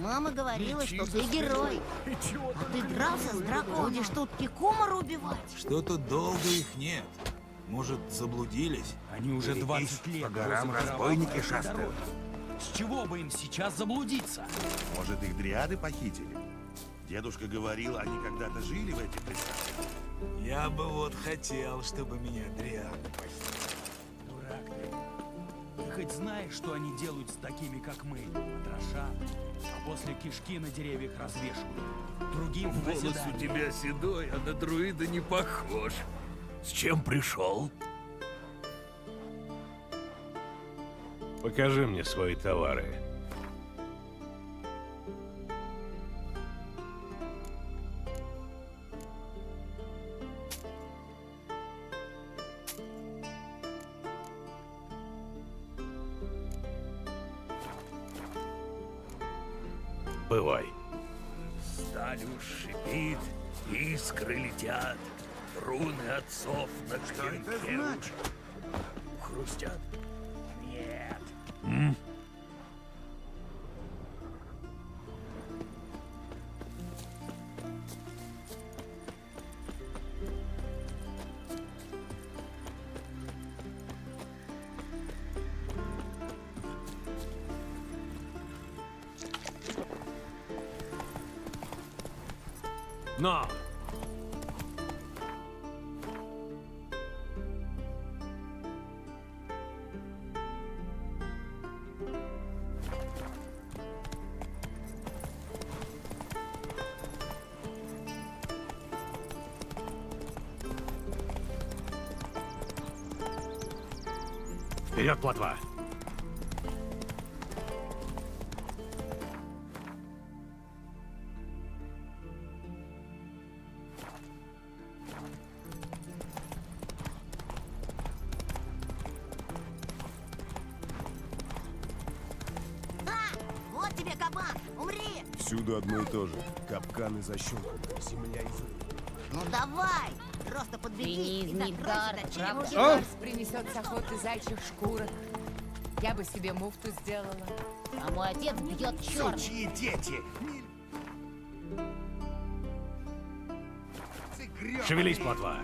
Мама говорила, что ты герой. А ты дрался с драконом, будешь тут Кикумору убивать? Что-то долго их нет. Может, заблудились? Они уже 20 лет. По горам разбойники шастают. С чего бы им сейчас заблудиться? Может, их дриады похитили? Дедушка говорил, они когда-то жили в этих лесах. Я бы вот хотел, чтобы меня дриады похитили. Дурак ты. Ты хоть знаешь, что они делают с такими, как мы? Потрошат, а после кишки на деревьях развешивают. Другим в Волос назидание. у тебя седой, а на друида не похож. С чем пришел? Покажи мне свои товары. Бывай. Сталь уж шипит, искры летят, руны отцов на клинке уж хрустят. Нет. Но! Вперед, плотва! Вот тебе кабан! Умри! Всюду одно и то же. Капканы защелканы, земля изрыта. Ну давай! Просто подбеги и закройся до черепа. Марс принесет с охоты зайчих шкурок. Я бы себе муфту сделала. А мой отец бьет черт. Сучьи дети! Шевелись, плотва!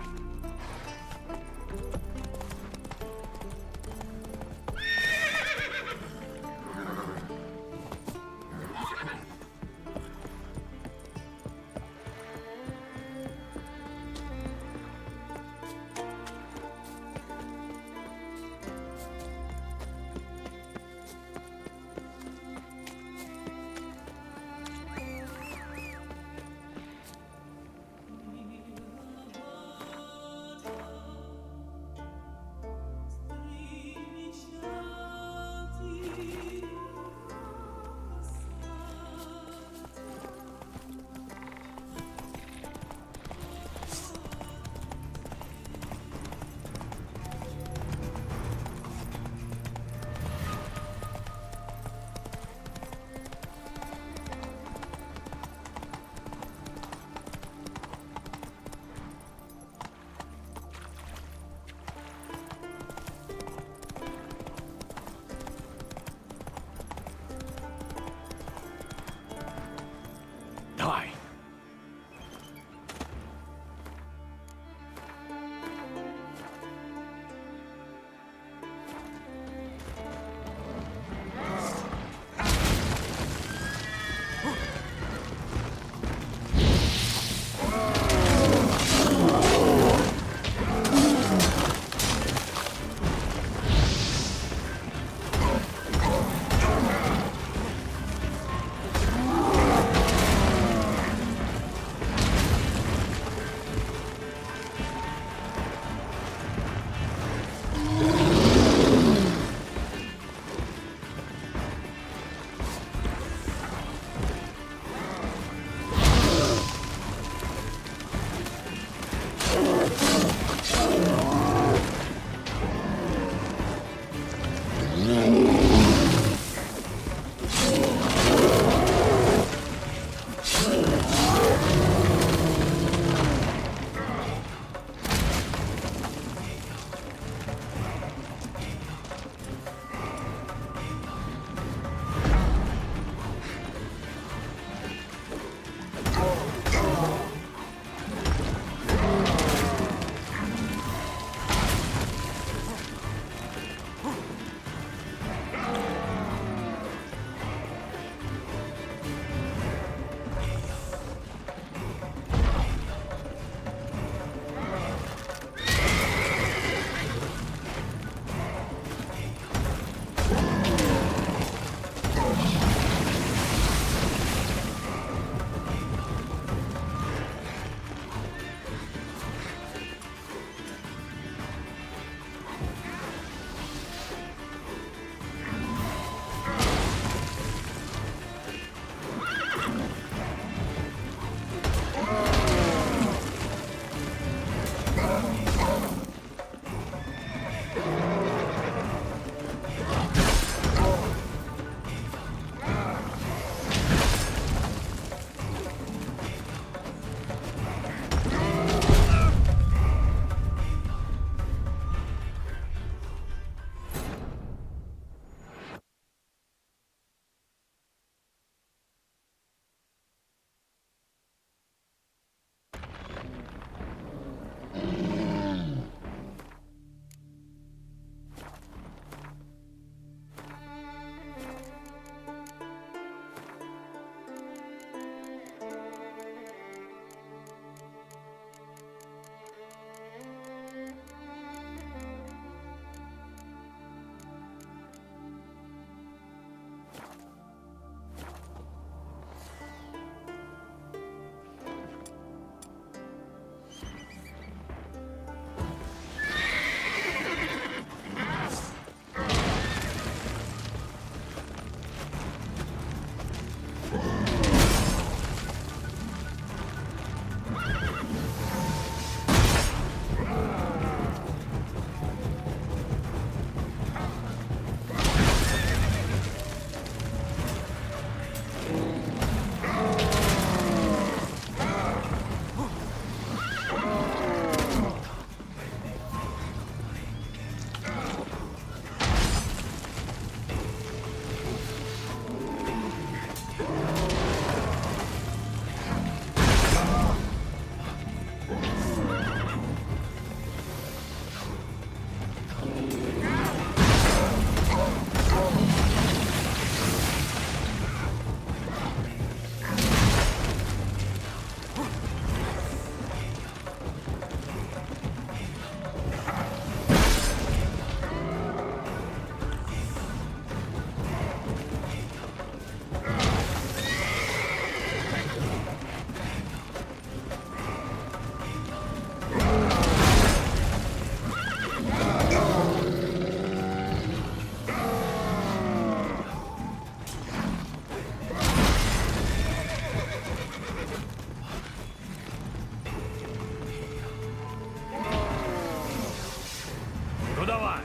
Ну давай,